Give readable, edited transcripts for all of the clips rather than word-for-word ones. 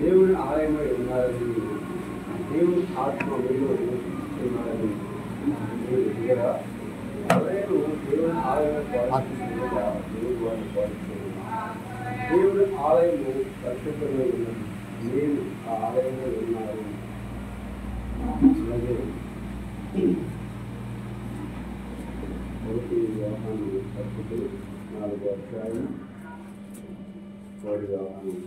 దేవుని ఆలయమై ఉన్నారని, దేవుని ఆత్మ మీలో నివసిస్తున్నారని మీరు దిగరా? ఎవరైనా దేవుని ఆలయం పాటిస్తుండగా దేవుడు వారిని పాటిస్తున్నారు. దేవుని ఆలయము పరిశుద్ధమై ఉన్నది, నేను ఆ ఆలయంలో ఉన్నారు. అలాగే మొదటి వ్యవహారం పరిస్థితులు 4వ అధ్యాయం, మొదటి వ్యవహారం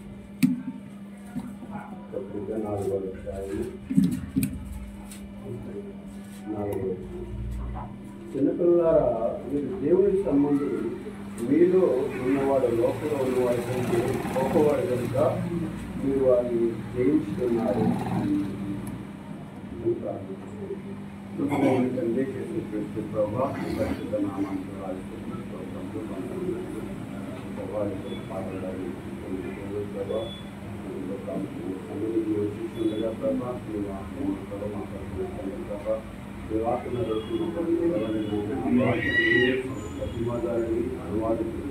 పత్రిక 4వ అధ్యాయం 4వ. చిన్నపిల్లలారా, మీరు దేవుని సంబంధులు, మీలో ఉన్నవాడు లోపల ఉన్నవాడి కంటే గొప్పవాడు కనుక మీరు వారిని జయించుతున్నారు. తండ్రి చేసి ప్రభావ పరిశుద్ధ నామాన్ని పాటలాడి ప్రభావ చూస్తుండగా ప్రభావ మీ ప్రభావ మీ వాసన ప్రతిమాదాలని అనువాదించిన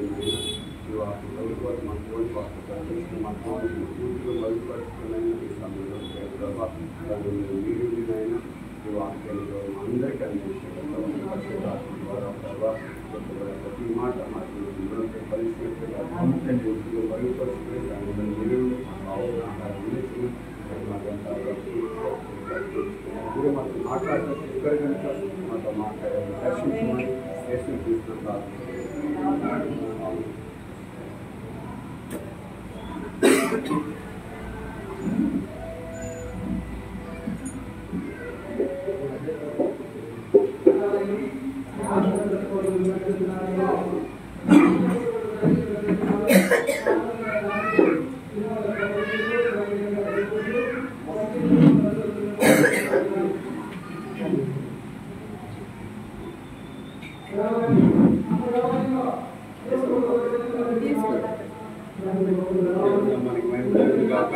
ఈ వాటి ప్రభుత్వాలు మా కోడి పాత్ర మా కోడి బయటపడుతున్నాయి. ఈ సమయంలో ప్రభావ వీడినైనా ఈ వాక్యంలో అందరికీ అందించారు ద్వారా ప్రభావ ప్రతి మాట మాకు పరిస్థితులు బయటపడుతున్నాయి. దాని నిలువులు మీరు మాకు మాట్లాడిన ఎక్కడ కనుక మాతో మాట్లాడారు దర్శించమని దర్శనం తీసుకుంటారు. మనకి మేము కాక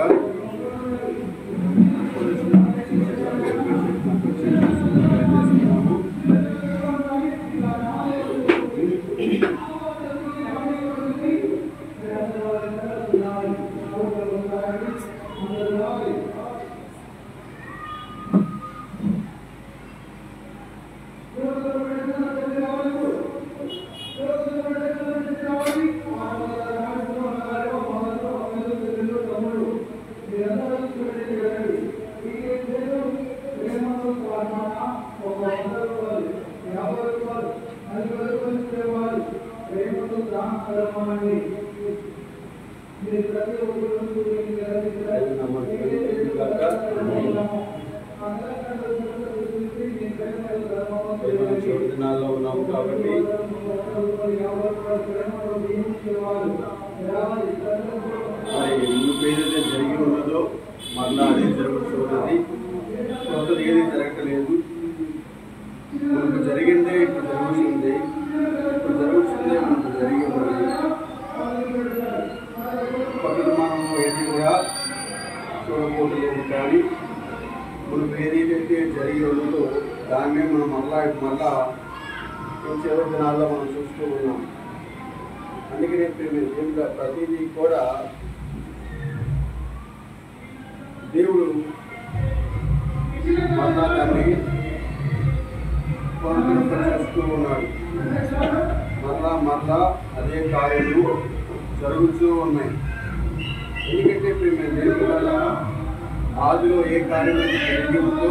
దినాల్లో ఉన్నాము కాబట్టి ముందు ఏదైతే జరిగి ఉన్నదో మళ్ళా అదే జరుగుతున్నది. కొత్తది ఏది జరగలేదు. మనకు జరిగిందే ఇప్పుడు జరుగుతుంది, ఇప్పుడు జరుగుతుందే మనకు జరిగి ఉన్నది. కొత్తది మనం ఏది కూడా చూడకూడలేదు. కానీ మనకు ఏదైతే జరిగి ఉన్నదో దాన్నే మనం మళ్ళా చివరి దినాల్లో మనం చూస్తూ ఉన్నాం. అందుకనే దేవుడు ప్రతిదీ కూడా దేవుడు మళ్ళా దాన్ని చేస్తూ ఉన్నాడు. మళ్ళా అదే కార్యాలు జరుగుతూ ఉన్నాయి. ఎందుకంటే దేవుడు వల్ల ఆదిలో ఏ కార్యం జరిగి ఉందో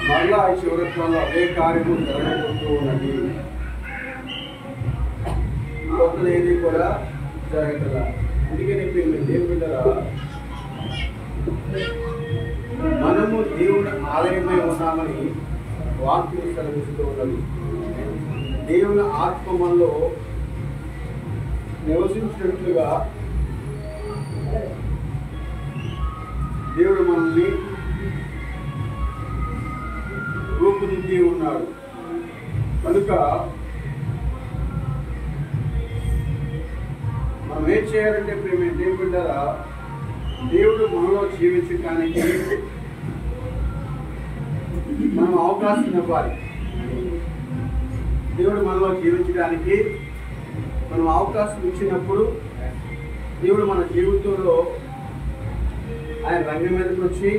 మళ్ళా ఈ చివరిలో అదే కార్యము జరగబోతూ ఉన్నది. కొత్తది ఏది కూడా జరగదా. అందుకని దేవుడు మనము దేవుని ఆలయమై ఉన్నామని వాక్యం సెలవిస్తూ ఉన్నది. దేవుని ఆత్మ మనలో నివసించినట్లుగా దేవుడు మనల్ని రూపుదిద్ది ఉన్నాడు. కనుక మనం ఏం చేయాలంటే దేవుడారా, దేవుడు మనలో జీవించడానికి మనం అవకాశం ఇవ్వాలి. దేవుడు మనలో జీవించడానికి మనం అవకాశం ఇచ్చినప్పుడు దేవుడు మన జీవితంలో ఆయన రంగం మీదకి వచ్చి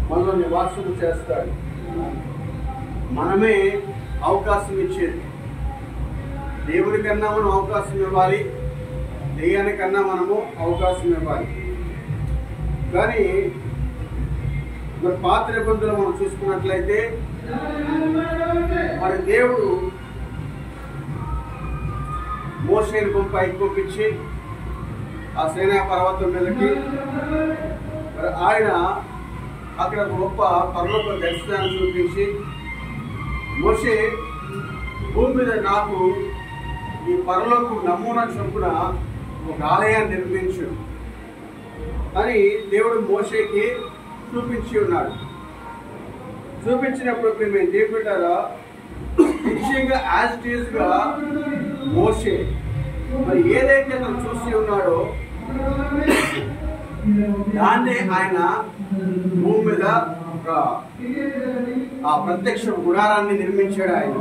మనలో నివాసం చేస్తాడు. మనమే అవకాశం ఇచ్చేది. దేవుడి కన్నా మనం అవకాశం ఇవ్వాలి, దెయ్యానికన్నా మనము అవకాశం ఇవ్వాలి. కానీ మరి పాత నిబంధనలు మనం చూసుకున్నట్లయితే మరి దేవుడు మోషేని పైకి పంపించి ఆ సీనాయి పర్వతం మీదకి మరి ఆయన అక్కడ గొప్ప పరలోక దర్శనాన్ని చూపించి, మోషే భూమి మీద నాకు ఈ పరలోకం నమూనా చొప్పున ఒక ఆలయాన్ని నిర్మించు అని దేవుడు మోషేకి చూపించి ఉన్నాడు. చూపించినప్పుడు మేము దేవుడారా నిశ్చయంగా యాజ్ ఇట్ ఈజ్ గా మోషే మరి ఏదైతే మనం చూసి ఉన్నాడో దాన్నే ఆయన భూమి మీద ఆ ప్రత్యక్ష గుడారాన్ని నిర్మించాడు. ఆయన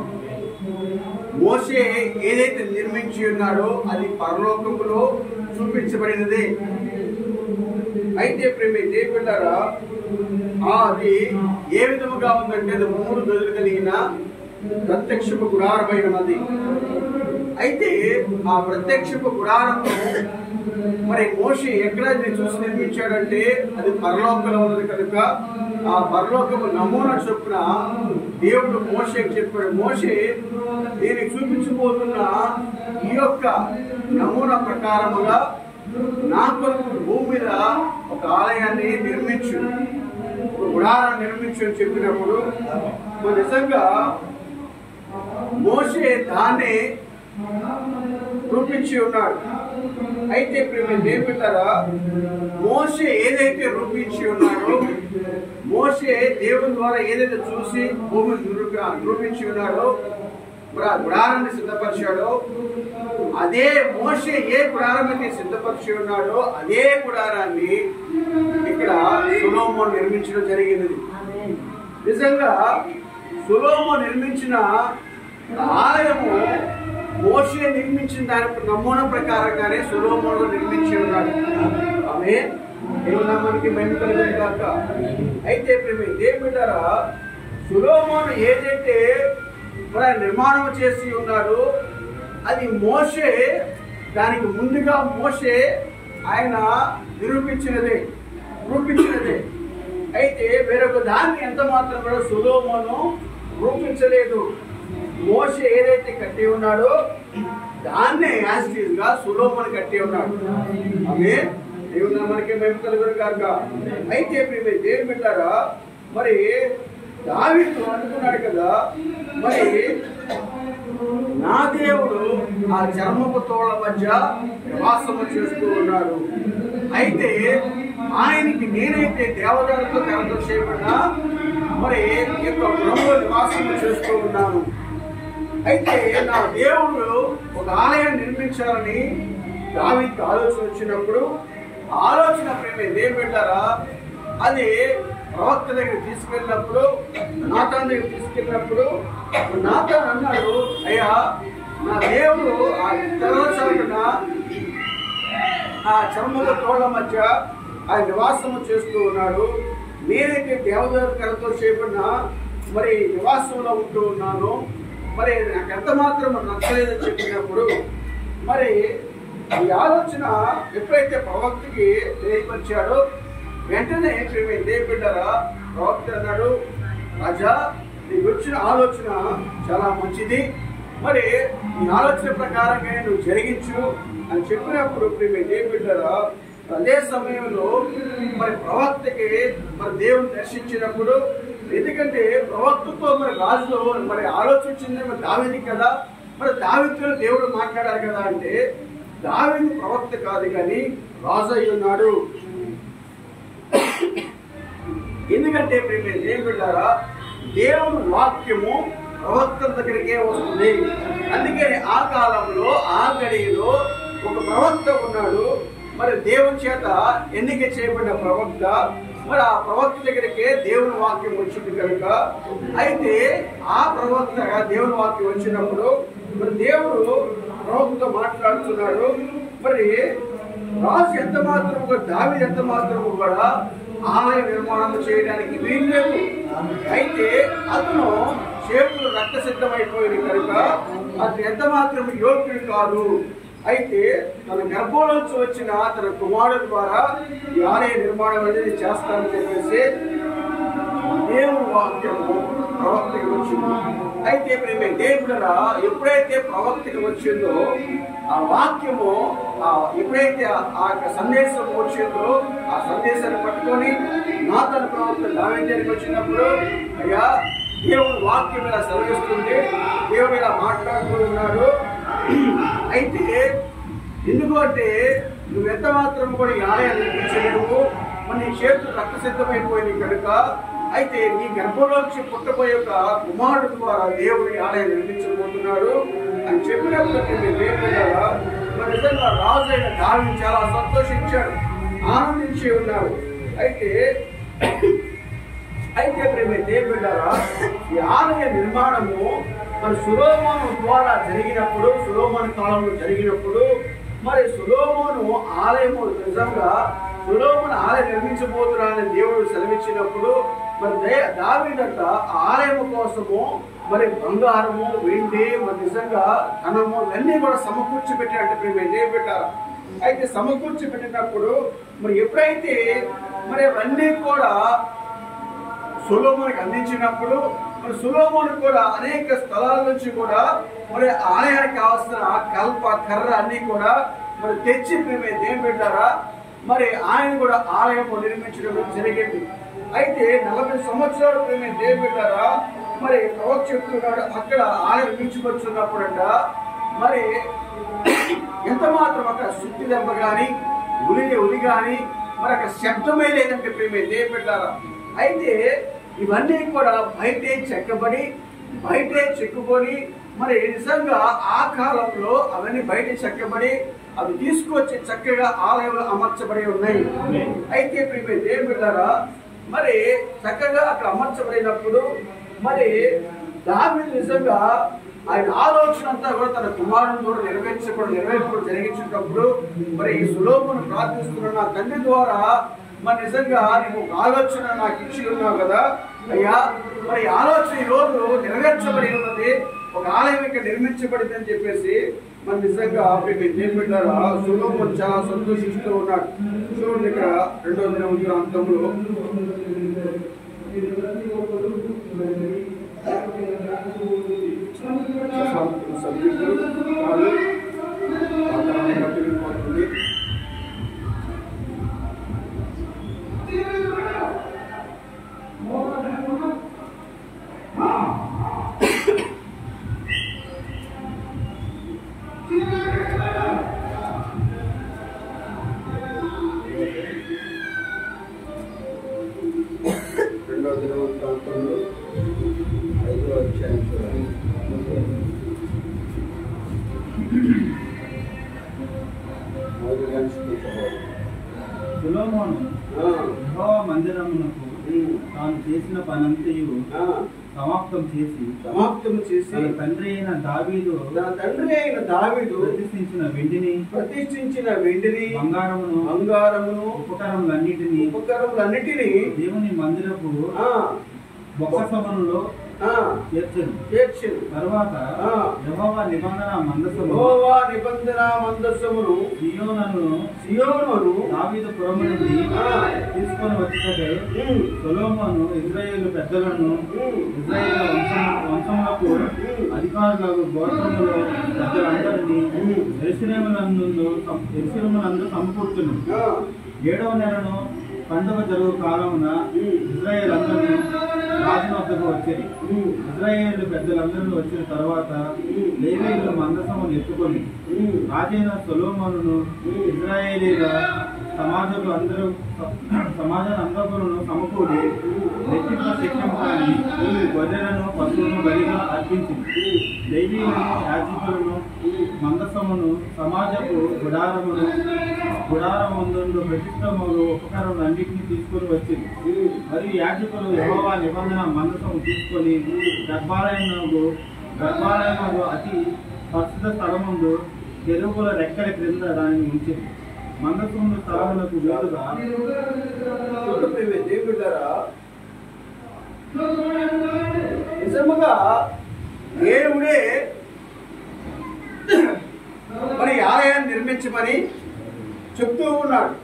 మోషే ఏదైతే నిర్మించి ఉన్నాడో అది పరలోకములో చూపించబడినదే. అయితే ప్రేమ దేవుడారా అది ఏ విధముగా ఉందంటే అది 3 గదులు కలిగిన ప్రత్యక్షపు గుడారమైనది. అయితే ఆ ప్రత్యక్షపు గుడారము మరి మోషే ఎక్కడ చూసి నిర్మించాడంటే అది పరలోకంలో ఉన్నది కనుక ఆ పరలోకము నమూనా చొప్పున దేవుడు మోషేకి చెప్పాడు, మోషే నేను చూపించబోతున్న ఈ యొక్క నమూనా ప్రకారముగా నా కొరకు భూమి మీద ఒక ఆలయాన్ని నిర్మించు, ఒక గుడారాన్ని నిర్మించు అని చెప్పినప్పుడు నిజంగా మోషే దాన్ని రూపించి ఉన్నాడు. అయితే దేవుడారా మోషే ఏదైతే రూపించి ఉన్నాడో, మోషే దేవుని ద్వారా ఏదైతే చూసి భూమిని రూపించి ఉన్నాడో మరి ఆ గుడారాన్ని సిద్ధపరిచాడో, అదే మోషే ఏ గుడారాన్ని సిద్ధపరిచి ఉన్నాడో అదే గుడారాన్ని ఇక్కడ సొలొమోను నిర్మించడం జరిగినది. నిజంగా సొలొమోను నిర్మించిన ఆలయము మోషే నిర్మించిన దాని నమూనా ప్రకారంగానే సొలొమోను నిర్మించి ఉన్నాడు. ఆమె దేవునామానికి మహిమ కలుగును గాక. అయితే దేవుడారా సొలొమోను ఏదైతే మరి నిర్మాణం చేసి ఉన్నాడు అది మోషే దానికి ముందుగా మోషే ఆయన రూపించినదే. అయితే వేరొక దాన్ని ఎంత మాత్రం కూడా సొలొమోను రూపించలేదు. మోషే ఏదైతే కట్టి ఉన్నాడో దాన్నే యాస్టీజ్ గా సొలొమోను కట్టి ఉన్నాడు. ఆమె దేవుని మనకి మేము కలుగురు కాక. అయితే దేవుడారా మరి దావీదు అనుకున్నాడు కదా, మరి నా దేవుడు ఆ చర్మపు తోళ్ల మధ్య నివాసము చేస్తూ ఉన్నాడు. అయితే ఆయనకి నేనైతే దేవతలతో కలతో చేయబడినా మరి యొక్క గృహంలో నివాసము చేస్తూ ఉన్నాను. అయితే నా దేవుడు ఒక ఆలయాన్ని నిర్మించాలని దావీదుకి ఆలోచన వచ్చినప్పుడు ఆలోచన దేవుడారా అది ప్రవక్త దగ్గర తీసుకెళ్ళినప్పుడు నాతాను దగ్గర తీసుకెళ్ళినప్పుడు నాతాను అన్నాడు, అయ్యా నా దేవుడు ఆ తెల్లచరకున ఆ చర్మపు తోళ్ల మధ్య ఆయన నివాసము చేస్తూ ఉన్నాడు. నేనైతే దేవదూతలతో చేయబడిన మరి నివాసంలో ఉంటూ ఉన్నాను. మరి నాకు ఎంత మాత్రం నచ్చలేదని చెప్పినప్పుడు మరి ఈ ఆలోచన ఎప్పుడైతే ప్రవక్తకి తెలియపరిచాడో వెంటనే దేవుడారా ప్రవక్త అన్నాడు, రాజా నీకు వచ్చిన ఆలోచన చాలా మంచిది, మరి ఈ ఆలోచన ప్రకారంగా నువ్వు జరిగించు అని చెప్పినప్పుడు దేవుడారా అదే సమయంలో మరి ప్రవక్తకి మరి దేవుని దర్శించినప్పుడు, ఎందుకంటే ప్రవక్తతో మరి రాజులో మరి ఆలోచించింది మరి దావీదు కదా, మరి దావీదుతో దేవుడు మాట్లాడారు కదా అంటే దావీదు ప్రవక్త కాదు కానీ రాజు అయి ఉన్నాడు. ఎందుకంటే దేవుడారా దేవుని వాక్యము ప్రవక్త దగ్గరికే వస్తుంది. అందుకని ఆ కాలంలో ఆ గడిలో ఒక ప్రవక్త ఉన్నాడు. మరి దేవుని చేత ఎన్నిక చేయబడిన ప్రవక్త మరి ఆ ప్రవక్త దగ్గరికి దేవుని వాక్యం వచ్చింది కనుక, అయితే ఆ ప్రవక్త దేవుని వాక్యం వచ్చినప్పుడు మరి దేవుడు ప్రవక్తతో మాట్లాడుతున్నాడు. మరి రాజు ఎంత మాత్రం కూడా, దావీదు ఎంత మాత్రం కూడా ఆలయ నిర్మాణం చేయడానికి వీల్లేదు. అయితే అతను చేతులు రక్త సిద్ధమైపోయింది కనుక అతను ఎంత మాత్రం యోగ్యుడు కాదు. అయితే తన గర్భంలోంచి వచ్చిన తన కుమారుడు ద్వారా ఈ ఆలయ నిర్మాణం అనేది చేస్తానని చెప్పేసి దేవుని వాక్యము ప్రవక్తకి వచ్చింది. అయితే దేవుడరా ఎప్పుడైతే ప్రవక్తకి వచ్చిందో ఆ వాక్యము ఎప్పుడైతే ఆ సందేశం వచ్చిందో ఆ సందేశాన్ని పట్టుకొని నాతన ప్రవక్త దావీదు దగ్గరికి వచ్చినప్పుడు, అయ్యా దేవుడు వాక్యం ఇలా సెలవిస్తుంది, దేవుడు ఇలా మాట్లాడుతూ ఉన్నాడు. అయితే ఎందుకు అంటే నువ్వు ఎంత మాత్రం కూడా ఈ ఆలయాన్ని నిర్మించలేవు, మరి నీ చేతులు రక్త సిద్ధమైపోయింది కనుక, అయితే నీ గర్భంలోంచి పుట్టబోయే ఒక కుమారుడు ద్వారా దేవుడి ఆలయం నిర్మించబోతున్నాడు అని చెప్పినప్పుడు మరి నిజంగా రాజు అయిన దావీదు చాలా సంతోషించాడు, ఆనందించి ఉన్నాడు. అయితే దేవుడారా ఈ ఆలయ నిర్మాణము మరి సొలొమోను ద్వారా జరిగినప్పుడు, సొలొమోను కాలంలో జరిగినప్పుడు, మరి సొలొమోను ఆలయము నిజంగా సొలొమోను ఆలయం నిర్మించబోతున్నాడని దేవుడు సెలవిచ్చినప్పుడు మరి దావీదంట ఆలయము కోసము మరి బంగారము, వెండి, మరి నిజంగా ధనము ఇవన్నీ కూడా సమకూర్చి పెట్టారంటే పెట్టారు. అయితే సమకూర్చి పెట్టినప్పుడు మరి ఎప్పుడైతే మరి అవన్నీ కూడా సొలొమోనుకి అందించినప్పుడు మరి సొలొమోను కూడా అనేక స్థలాల నుంచి కూడా మరి ఆలయానికి కావాల్సిన కల్ప కర్ర అన్ని కూడా మరి తెచ్చి పెట్టారా మరి ఆయన కూడా ఆలయం నిర్మించడం జరిగింది. అయితే 40 సంవత్సరాలు పెట్టారా మరి ప్రవక్త చెప్తున్నాడు అక్కడ ఆలయం నిర్మించుకొచ్చున్నప్పుడంట మరి ఎంత మాత్రం అక్కడ సుత్తి దెబ్బ కానీ ఉలి కానీ మరి అక్కడ శబ్దమే లేదంటే పెట్టారా. అయితే ఇవన్నీ కూడా బయటే చెక్కుకొని మరి నిజంగా ఆ కాలంలో అవన్నీ బయట చెక్కబడి అవి తీసుకొచ్చి చక్కగా ఆలయంలో అమర్చబడి ఉన్నాయి. అయితే దేవుడారా మరి చక్కగా అక్కడ అమర్చబడినప్పుడు మరి దావీదు నిజంగా ఆయన ఆలోచన అంతా కూడా తన కుమారుని ద్వారా నెరవేర్చుకోవడం జరిగించినప్పుడు మరి ఈ సొలొమోను ప్రార్థిస్తున్న నా తండ్రి ద్వారా మరి నిజంగా నీకు ఒక ఆలోచన నాకు ఇచ్చి ఉన్నావు కదా అయ్యా, మరి ఆలోచన ఈ రోజు నెరవేర్చబడి ఉన్నది, ఒక ఆలయం ఇక్కడ నిర్మించబడింది అని చెప్పేసి మరి నిజంగా దేవుడారా సొలొమోను చాలా సంతోషిస్తూ ఉన్నాడు. చూడండి ఇక్కడ 2వ దినవృత్తాంతంలో సబ్జెక్టు సొలొమోను యెహోవా మందిరమునకు తాను చేసిన పనంతయు సమాప్తం చేసి తన తండ్రి అయిన దావీదు ప్రతిష్ఠించిన వెండిని బంగారమును ఉపకరములన్నిటినీ దేవుని మందిరపు బొక్కసములో చేర్చెను. తరువాత యెహోవా నిబంధన మందసమును సియోనును దావీదు పురము నుండి తీసుకొని వచ్చినట్టే సొలొమోను ఇశ్రాయేలు పెద్దలను ఇశ్రాయేలు వంశములకు అధికారులకు గోత్రములో పెద్దలందరినీ యెరూషలేమునందు సమకూర్చును. 7వ నెలను పండుగ జరుగు కాలమున ఇశ్రాయేలు అందరినీ రాజు వద్దకు వచ్చేది. ఇశ్రాయేలు పెద్దలందరూ వచ్చిన తర్వాత లేవీయులు మందసమును ఎత్తుకొని రాజైన సొలొమోనును ఇశ్రాయేలీల సమాజందరూ సమకూడి రెట్టింప శక్యం కానీ గొర్రెలను పశువులను బలిగా అర్పించింది. లేవీయులను యాజకులను మందసమును సమాజపు గుడారమందు ప్రతిష్టములు ఉపకరణలు అన్నింటినీ తీసుకొని వచ్చింది. మరియు యాజకులు యెహోవా నిబంధన మందసము తీసుకొని గర్భాలయముకు అతి పరిశుద్ధ స్థలముందు కెరూబుల రెక్కల క్రింద దానిని ఉంచింది. మందసమును స్థలములకు వేరుగా నిజముగా దేవుడే మరి ఆలయాన్ని నిర్మించమని చెప్తూ ఉన్నాడు.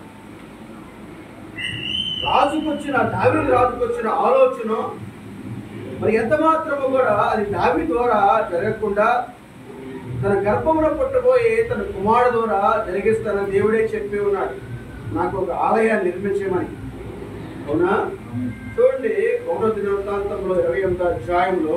దావీదు రాజుకొచ్చిన ఆలోచన మరి ఎంత మాత్రము కూడా అది దావీదు ద్వారా జరగకుండా తన గర్భంలో పుట్టబోయే తన కుమారుడు ద్వారా జరిగిస్తానని దేవుడే చెప్పి ఉన్నాడు, నాకు ఒక ఆలయాన్ని నిర్మించమని. అవునా? చూడండి 1వ దినవృత్తాంతంలో 28వ అధ్యాయంలో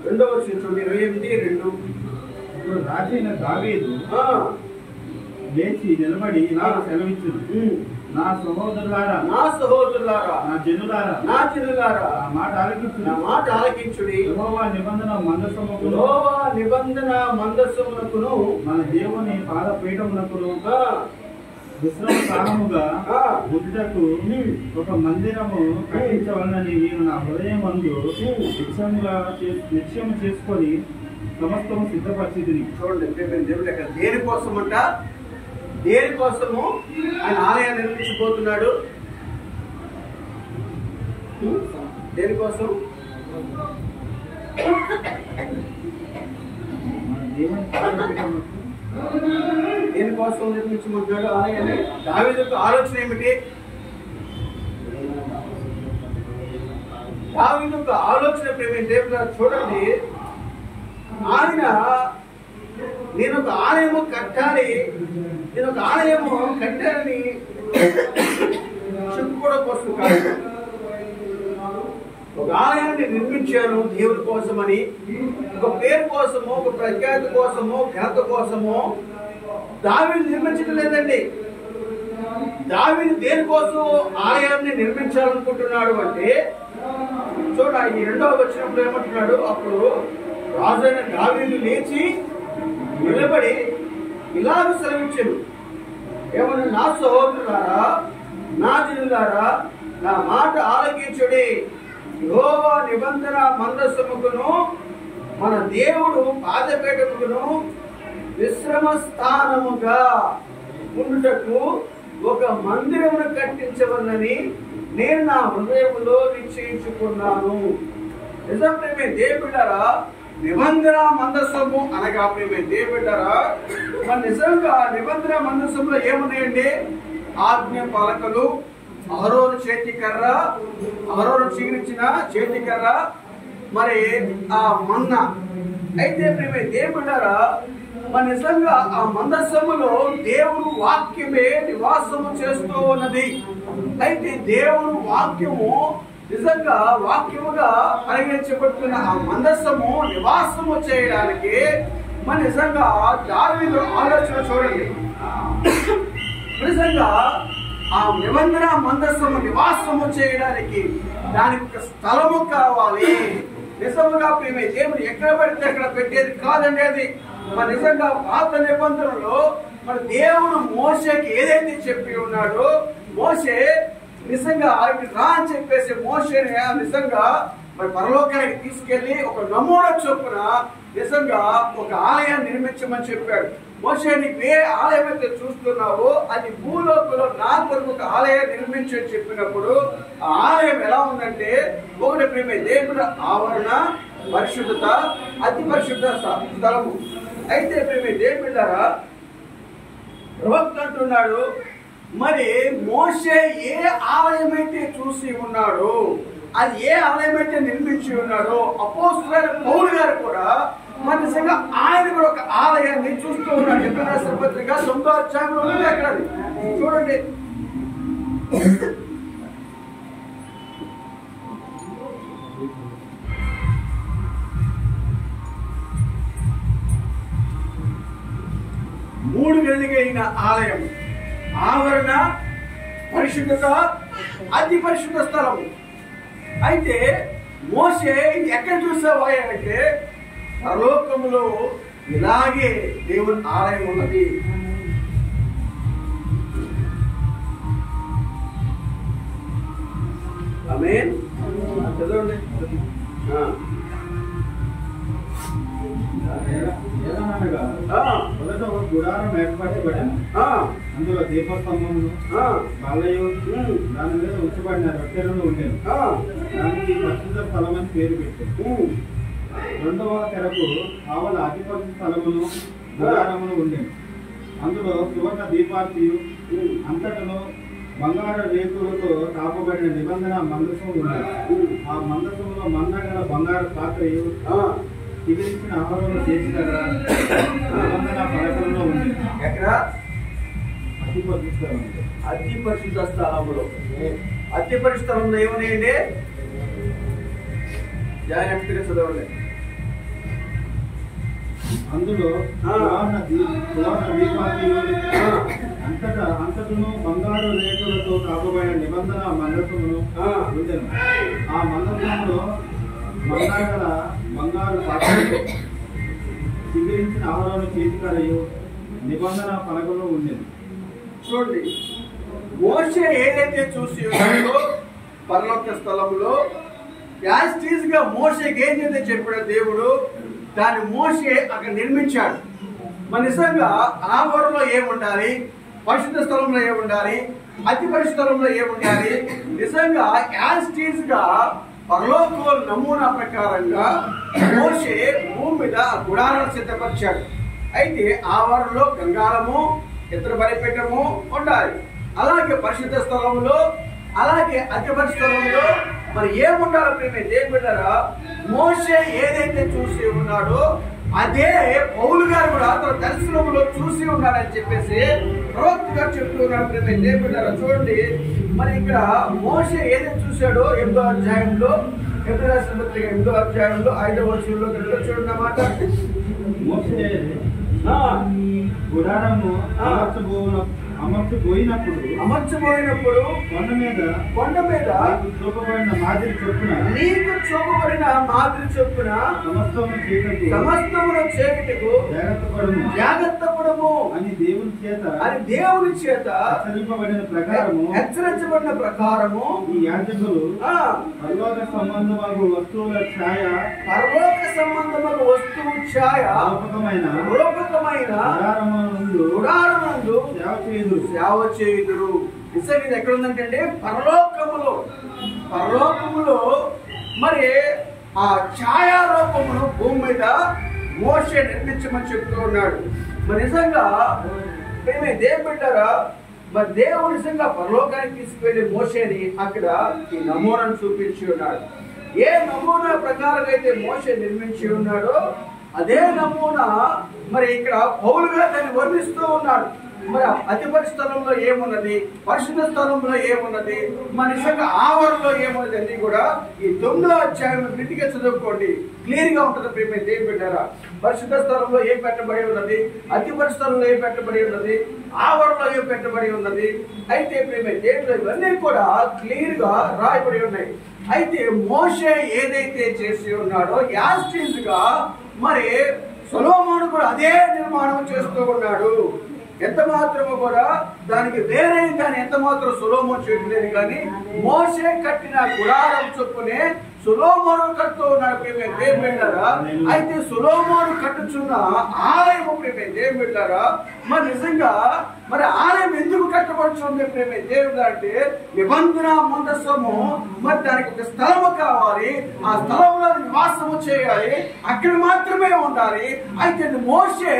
2వ వచనం చూడండి, 28:2. రాజైన దావీదు లేచి నిలబడి నాకు సెలవిచ్చును, నా సహోదరులారా, నా జనులారా, నా మాట ఆలకించుడి. యెహోవా నిబంధన మందసమునకును మన దేవుని పాదపీఠమునకును విశ్రమ స్థానముగా ఉండుటకు ఒక మందిరము కట్టించవలనని నేను నా హృదయమందు నిశ్చయము చేసుకొని సమస్తము సిద్ధపరిచితిని. చూడండి దేవుడు ఎక్కడ దేనికోసము ఆయన ఆలయాన్ని నిర్మించబోతున్నాడు? దేనికోసం? దేనికోసం నిర్మించబోతున్నాడు ఆలయాన్ని? దావీదు యొక్క ఆలోచన ఏమిటి? దావీదు యొక్క ఆలోచన దేవుడు చూడండి, ఆయన నేను ఒక ఆలయము కట్టాలని చెప్పుకోవడం కోసం కాదు, ఒక ఆలయాన్ని నిర్మించాను దేవుడి కోసమని, ఒక పేరు కోసమో, ఒక ప్రఖ్యాతి కోసమో, ఘనత కోసమో దావీదు నిర్మించడం లేదండి. దావీదు దేనికోసం ఆలయాన్ని నిర్మించాలనుకుంటున్నాడు అంటే, చూడండి 2వ వచనంలో ఏమంటున్నాడు, అప్పుడు రాజైన దావీదు లేచి నిలబడి ఇలాగ సెలవిచ్చాడు, ఏమన్నా, నా సహోదరులారా, నా జనులారా, నా మాట ఆలకించుడి. యెహోవా నిబంధన మందసముకును మన దేవుడు పాదపీఠముకును విశ్రమ స్థానముగా ఉండుటకు ఒక మందిరమును కట్టించవలనని నేను నా హృదయములో నిశ్చయించుకున్నాను. నిజం ప్రేమే దేవుడారా, నిబంధన మందసము అనగా ప్రేమే దేవుడారా, మన నిజంగా నిబంధన మందసంలో ఏమున్నాయండి? ఆజ్ఞ పలకలు, అహరోను చేతికర్ర, అహరోను చీల్చిన చేతికర్ర, మరి ఆ మన్న. అయితే ప్రేమే దేవుడారా, మన నిజంగా ఆ మందసములో దేవుడు వాక్యమే నివాసము చేస్తూ ఉన్నది. అయితే దేవుడు వాక్యము నిజంగా వాక్యముగా పరిగణించబడుతున్న ఆ మందసము నివాసము చేయడానికి మన నిజంగా దావీదు ఆలోచన చూడండి. నిజంగా ఆ నిబంధన మందసము నివాసము చేయడానికి దానికి ఒక స్థలము కావాలి. నిజంగా ప్రేమే దేవుడు ఎక్కడ పడితే అక్కడ పెట్టేది కాదండి. అది మన నిజంగా పాత నిబంధనలో మన దేవుడు మోషేకి ఏదైతే చెప్పి ఉన్నాడో, మోషే నిజంగా ఆయనకి రా అని చెప్పేసి మోషేని నిజంగా మరి పరలోకానికి తీసుకెళ్లి ఒక నమూనా చొప్పున నిజంగా ఒక ఆలయాన్ని నిర్మించమని చెప్పాడు. మోషే, నీకు ఏ ఆలయం అయితే చూస్తున్నావో అది భూలోకంలో నా కొరకు ఒక ఆలయాన్ని నిర్మించని చెప్పినప్పుడు ఆ ఆలయం ఎలా ఉందంటే, ఒకటి ప్రేమ దేవుడు ఆవరణ, పరిశుద్ధత, అతి పరిశుద్ధ స్థలము. అయితే ప్రేమ దేవుడారా, ప్రవక్త అంటున్నాడు, మరి మోషే ఏ ఆలయం అయితే చూసి ఉన్నాడో, అది ఏ ఆలయం అయితే నిర్మించి ఉన్నాడో, అపోస్తలుడైన పౌలు గారు కూడా మరి నిజంగా ఆయన కూడా ఒక ఆలయాన్ని చూస్తూ ఉన్నాడు. ఎక్కడ పత్రిక 9వ అధ్యాయంలో ఉంది అక్కడ చూడండి. కట్టిన ఆలయం. ఆవరణ పరిశుద్ధత, అతి పరిశుద్ధ స్థలము. అయితే మోషే ఎక్కడ చూసావా అంటే పరలోకములో ఇలాగే దేవుని ఆలయం ఉన్నది. ఆమేన్. చదవండి. మొదట ఒక గుడారం ఏర్పరచబడింది. అందులో దీపస్తంభములు బాలయు దాని మీద ఉంచబడిన రొట్టెలను ఉండేది. దానికి పరిశుద్ధ స్థలం అని పేరు పెట్టారు. రెండవ తెరకు ఆవల అతి పరిశుద్ధ స్థలమును గుడారమును ఉండేది. అందులో సువర్ణ దీపార్తియు అంతటను బంగారు రేకులతో కాపబడిన నిబంధన మందసం ఉండేది. ఆ మందసంలో మన్నగల బంగారు పాత్రయు చిగురించిన ఆహారంలో చేసిన నిబంధన పలకలలో ఉంది. ఎక్కడ? అతి పరిశుద్ధ స్థలం. అతి పరిశుద్ధ స్థలంలో. అతి పరిశుద్ధ స్థలంలో ఏమున్నాయండి? జాగ్రత్తగా చదవండి. అందులో సువర్ణ దీపార్తియు అంతటను బంగారు రేకులతో కాపబడిన నిబంధన మందసమును ఉండెను. ఆ మందసంలో మన్నాగల బంగారు పాత్రలు చిగురించిన ఆహారాలు చేతికరయు నిబంధన పలకలో ఉండేది. చూడండి, మోషే ఏదైతే చూసి ఉన్నాడో పరలోక స్థలంలో యాస్టీస్ గా మోషేకి ఏదైతే చెప్పాడో దేవుడు, దాన్ని మోషే అక్కడ నిర్మించాడు. మరి నిజంగా ఆ వరంలో ఏముండాలి, పరిశుద్ధ స్థలంలో ఏముండాలి, అతి పరిశుద్ధ స్థలంలో ఏముండాలి? నిజంగా యాస్టీస్ గా పరలోక నమూనా ప్రకారంగా మోషే భూమి మీద గుడారాలు సిద్ధపరిచాడు. అయితే ఆ వారంలో గంగాళము, ఇతర బలిపీఠము ఉండాలి. అలాగే పరిశుద్ధ స్థలంలో, అలాగే అతి పరిశుద్ధ స్థలంలో మరి ఏముండాలి ప్రేమ దేవుడారా? మోషే ఏదైతే చూసి ఉన్నాడో అదే పౌలు గారు కూడా తన దర్శనంలో చూసి ఉన్నాడని చెప్పేసి ప్రవక్త గారు చెప్తూ ఉన్నాడు ప్రేమ దేవుడారా. చూడండి, మరి ఇక్కడ మోషే ఏదైతే చూశాడో 8వ అధ్యాయంలో, ఎబ్రాయ రాసిన పత్రిక 8వ అధ్యాయంలో 5వ వచనంలో చూడండి అన్నమాట. మోషే గుడారము అమర్చబోయినప్పుడు కొండ మీద చూపబడిన మాదిరి చొప్పున సమస్తమును చేయుటకు జాగ్రత్త పడము అని దేవుని చేత హెచ్చరించబడిన ప్రకారము ఈ యాజకులు పరలోక సంబంధమగు వస్తువు ఛాయ రూపకమైన గుడారమునందు సేవ చేయుదురు. నిజంగా ఇది ఎక్కడ ఉందంటే పరలోకములో మరి ఆ ఛాయారూపమును భూమి మీద మోషే నిర్మించమని చెప్తూ ఉన్నాడు. మరి నిజంగా మేమే దేవుడు పెట్టారా? మరి దేవుడు నిజంగా పరలోకానికి తీసుకువెళ్ళి మోషేని అక్కడ ఈ నమూనాను చూపించి ఉన్నాడు. ఏ నమూనా ప్రకారంగా అయితే మోషే నిర్మించి ఉన్నాడో అదే నమూనా మరి ఇక్కడ పౌలుగా దాన్ని వర్ణిస్తూ ఉన్నాడు. మరి అతి పరిశుద్ధ స్థలంలో ఏమున్నది, పరిశుద్ధ స్థలంలో ఏమున్నది, మరి నిజంగా ఆవరణలో ఏమున్నది అన్ని కూడా ఈ 9వ అధ్యాయం గట్టిగా చదువుకోండి, క్లియర్ గా ఉంటుంది ప్రేమ దేవుని బిడ్డలారా. పరిశుద్ధ స్థలంలో ఏం పెట్టబడి ఉన్నది, అతి పరిశుద్ధ స్థలంలో ఏం పెట్టబడి ఉన్నది, ఆవరణలో ఏం పెట్టబడి ఉన్నది. అయితే ప్రేమ దేవుడు ఇవన్నీ కూడా క్లియర్ గా రాయబడి ఉన్నాయి. అయితే మోషే ఏదైతే చేసి ఉన్నాడో యాస్టీస్ గా మరి సొలొమోను కూడా అదే నిర్మాణం చేస్తూ ఉన్నాడు. ఎంత మాత్రము కూడా దానికి వేరే కానీ ఎంత మాత్రం సొలొమోను చేయలేదు. కానీ మోషే కట్టిన గుడారం చొప్పునే సొలొమోను కడుతూ ఉన్నాడు ప్రేమ దేవుని బిడ్డలారా. అయితే సొలొమోను కట్టుచున్న ఆలయము ప్రేమ దేవుని బిడ్డలారా, మరి నిజంగా మరి ఆలయం ఎందుకు కట్టబడుతుంది ప్రేమ దేవుడు అంటే నిబంధన మందసము, మరి దానికి ఒక స్థలము కావాలి, ఆ స్థలంలో నివాసము చేయాలి, అక్కడ మాత్రమే ఉండాలి. అయితే మోషే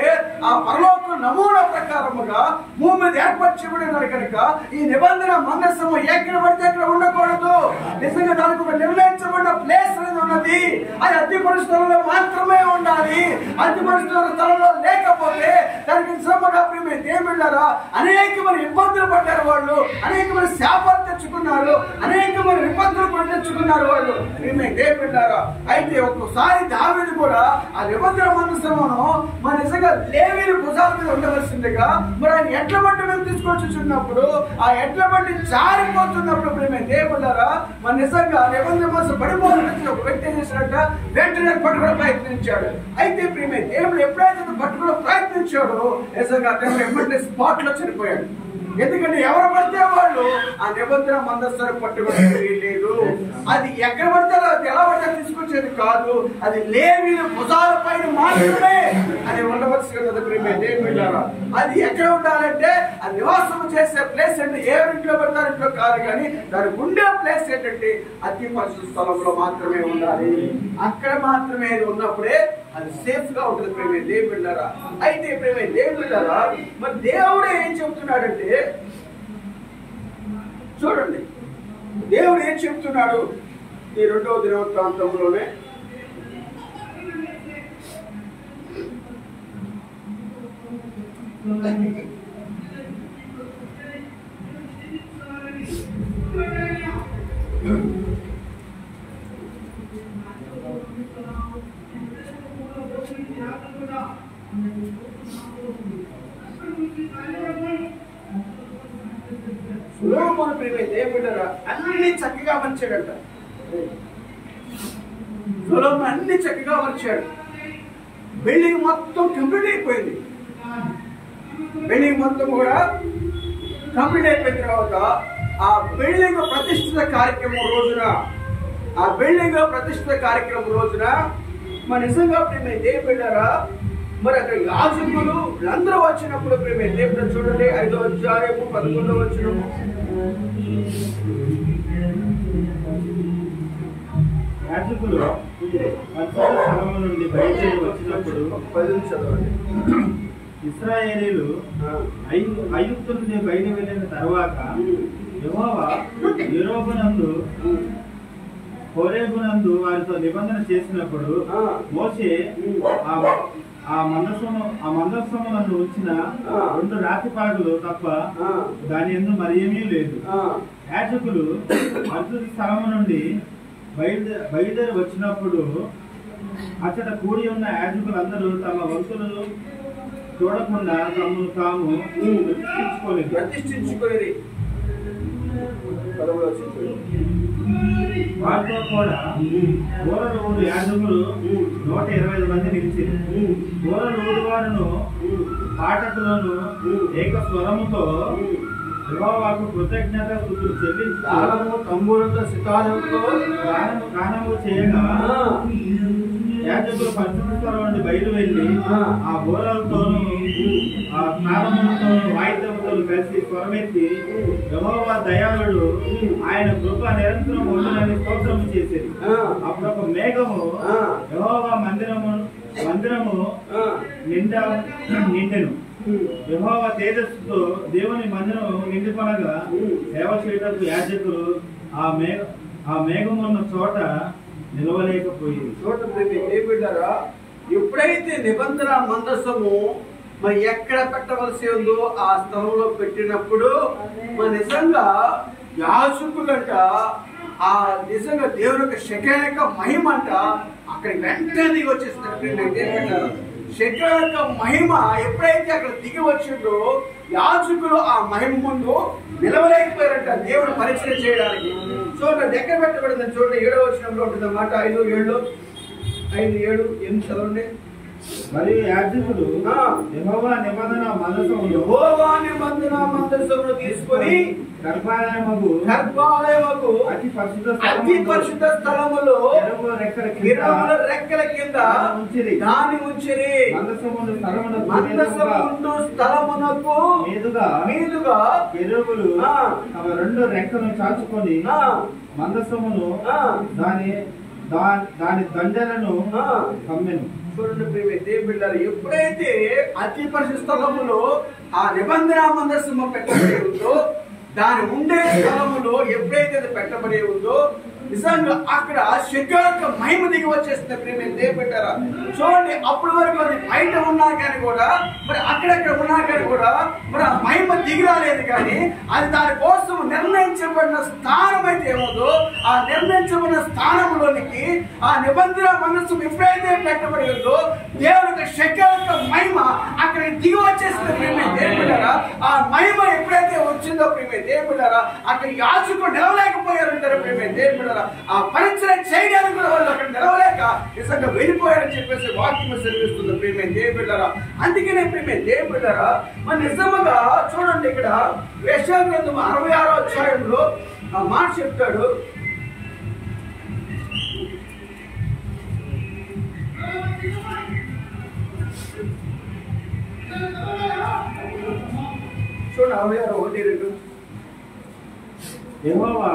ఆ పరలోక నమూనా ప్రకారముగా భూమి మీద ఏర్పరచబడినాడు కనుక ఈ నిబంధన మందసము ఎక్కడ పడితే అక్కడ ఉండకూడదు. నిజంగా దానికి ఒక నిర్ణయించబడిన ప్లేస్ అనేది ఉన్నది. అది అతి పరిస్థితుల్లో మాత్రమే ఉండాలి. అతి పరిస్థితుల స్థలంలో లేకపోతే దానికి శ్రమగా ప్రేమ దేవుళ్ళారా అనేకమైన ఇబ్బందులు పడ్డారు వాళ్ళు, అనేకమైన శాపాలు తెచ్చుకున్నారు, అనేకమైన ఇబ్బందులు కూడా తెచ్చుకున్నారు వాళ్ళు ప్రేమ దేవుళ్ళారా. అయితే ఒక్కసారి దావీదు కూడా ఆ నిబంధన మందసమును మన నిజంగా లేవీయుల భుజాల మీద జాగ్రత్త ఉండవలసిందిగా మరి ఆయన ఎడ్ల బండి మీద తీసుకొచ్చుచున్నప్పుడు ఆ ఎడ్ల బండి జారిపోతున్నప్పుడు ప్రేమ దేవుడారా మన నిజంగా నిబంధన మనసు పడిపోతున్న ఒక వ్యక్తి చేసినట్ట వెంటనే పట్టుకోవడం ప్రయత్నించాడు. అయితే ప్రేమ దేవుడు ఎప్పుడైతే పట్టుకోవడం ప్రయత్నించాడో నిజంగా దేవుడు ఎమ్మటే స్పాట్ లో చనిపోయాడు. ఎందుకంటే ఎవరు పడితే వాళ్ళు ఆ నిబంధన మందస్థాన్ని పట్టుకోవడానికి లేదు. అది ఎక్కడ పడతారో అది ఎలా పడితే తీసుకొచ్చేది కాదు. అది లేవీల భుజాల పైన మాత్రమే అది ఉండవలసి కదా ప్రేమ దేవుడారా. అది ఎక్కడ ఉండాలంటే ఆ నివాసం చేసే ప్లేస్ అంటే ఏ ఇంట్లో పడతారు ఇంట్లో కాదు, కానీ దానికి ఉండే ప్లేస్ ఏంటంటే అతి పరిశుద్ధ స్థలంలో మాత్రమే ఉండాలి. అక్కడ మాత్రమే ఉన్నప్పుడే అది సేఫ్ గా ఉంటుంది ప్రేమ దేవుడారా. అయితే ప్రేమ దేవుడారా మరి దేవుడు ఏం చెబుతున్నాడంటే చూడండి, దేవుడు ఏం చెప్తున్నాడు ఈ 2వ దినవృత్తాంతంలోనే సొలొమోను ప్రేమ దేవుడారా అన్ని చక్కగా మలిచాడంట. సొలొమోను అన్ని చక్కగా మలిచాడు. బిల్డింగ్ మొత్తం కంప్లీట్ అయిపోయింది. బిల్డింగ్ మొత్తం కూడా కంప్లీట్ అయిపోయిన తర్వాత ఆ బిల్డింగ్ ప్రతిష్ఠిత కార్యక్రమం రోజున మరి నిజంగా ప్రేమ దేవుడారా మరి అక్కడ యాజకులు అందరూ వచ్చినప్పుడు ప్రేమ దేవుడు చూడండి 5వ అధ్యాయము 11వ వచనము. యాజకులు స్థలము నుండి బయలుదేరి వచ్చినప్పుడు ఇశ్రాయేలీయులు ఐగుప్తు నుండి బయలు వెళ్ళిన తర్వాత యెహోవా హోరేబునందు వారితో నిబంధన చేసినప్పుడు మోషే ఆ మందసమునందు ఉంచిన 2 రాతి పలకలు తప్ప దాని యందు మరి ఏమీ లేదు. యాజకులు పరిశుద్ధ స్థలము నుండి బయలుదేరి వచ్చినప్పుడు అచ్చట కూడి ఉన్న యాజకులందరూ తమ వంతులు చూడకుండా తమను తాము ప్రతిష్ఠించుకోలేదు. వారితో కూడా గోరలు ఊరు యాజకులు 125 మంది నిలిచింది. గోరలు ఊరు వారును పాఠకులను ఏక స్వరముతో యెహోవాకు కృతజ్ఞత స్తుతులు చెల్లించి తంబూరంతో సితారంతో గానము చేయగా యాజకులు పరిశుద్ధ స్థలం నుండి బయలు వెళ్ళి ఆ గోరలతోనూ ఆ తాళములతోనూ వాయిద్యముతో కలిసి స్వరమెత్తి యెహోవా దయాళుడు, ఆయన కృప నిరంతరం ఉండునని స్తోత్రము చేసేది. అప్పుడు ఒక మేఘము యెహోవా మందిరము నిండెను. యెహోవా తేజస్సుతో దేవుని మందిరం నిండిపోనగా సేవ చేయటకు యాజకులు ఆ మేఘం ఉన్న చోట నిలవలేకపోయింది. ఎప్పుడైతే నిబంధన మందసము మరి ఎక్కడ పెట్టవలసి ఉందో ఆ స్థలంలో పెట్టినప్పుడు మరి నిజంగా యాజకులంట ఆ నిజంగా దేవుని యొక్క శకేల యొక్క మహిమ అంట అక్కడ వెంటనే దిగి వచ్చేస్తున్నారు. శకేల యొక్క మహిమ ఎప్పుడైతే అక్కడ దిగి వచ్చిందో యాజకులు ఆ మహిమ ముందు నిలవలేకపోయారంట దేవుడు పరిచయం చేయడానికి. చూడండి ఎక్కడ పెట్టబడిందని చూడండి 7వ వచనంలో ఉంటుంది అన్నమాట. 5:7 చదవండి. మరియు యాజకుడు యెహోవా నిబంధన మందసమును తీసుకొని గర్భాలయమగు అతి పరిశుద్ధ స్థలములో రెక్కల కింద దాని ఉంచిరి. మందసముండు స్థలమునకు మీదుగా కెరూబులు తమ 2 రెక్కలను చాచుకొని మందసమును దాని దండలను కమ్మెను. చూడండి ప్రేమ దేవుళ్ళారు, ఎప్పుడైతే అతి పరిశుద్ధ స్థలములో ఆ నిబంధన మందసము పెట్టబడి ఉందో దాని ఉండే స్థలములో ఎప్పుడైతే అది పెట్టబడి ఉందో నిజంగా అక్కడ శంకర్ యొక్క మహిమ దిగి వచ్చేస్తుంది ప్రేమ దేవబిడ్డారా. చూడండి, అప్పటి వరకు అది బయట ఉన్నా కానీ కూడా, మరి అక్కడక్కడ ఉన్నా కానీ కూడా మరి ఆ మహిమ దిగి రాలేదు. కానీ అది దాని కోసం నిర్ణయించబడిన స్థానం అయితే ఏమో, ఆ నిర్ణయించబడిన స్థానంలోనికి ఆ నిబంధన మనస్సు ఎప్పుడైతే పెట్టబడి ఉందో దేవుడి యొక్క శంకర్ యొక్క మహిమ అక్కడికి దిగి వచ్చేసింది ప్రేమ దేవబిడ్డారా. ఆ మహిమ ఎప్పుడైతే వచ్చిందో ప్రేమ దేవబిడ్డారా, అక్కడ యాజకులు నిలవలేకపోయారంటారు ప్రేమ దేవబిడ్డారా. ఆ పరిచయం చేయడానికి కూడా వాళ్ళు అక్కడ నిలవలేక నిజంగా వెళ్ళిపోయారని చెప్పేసి వాక్యం సెలవిస్తుంది ప్రేమ దేవబిడ్డారా. అందుకనే ప్రేమ దేవబిడ్డారా, మరి నిజంగా చూడండి, ఇక్కడ యెషయా గ్రంథం 66వ అధ్యాయంలో ఆ మాట చెప్తాడు. చూడండి, 66:1-2. యెహోవా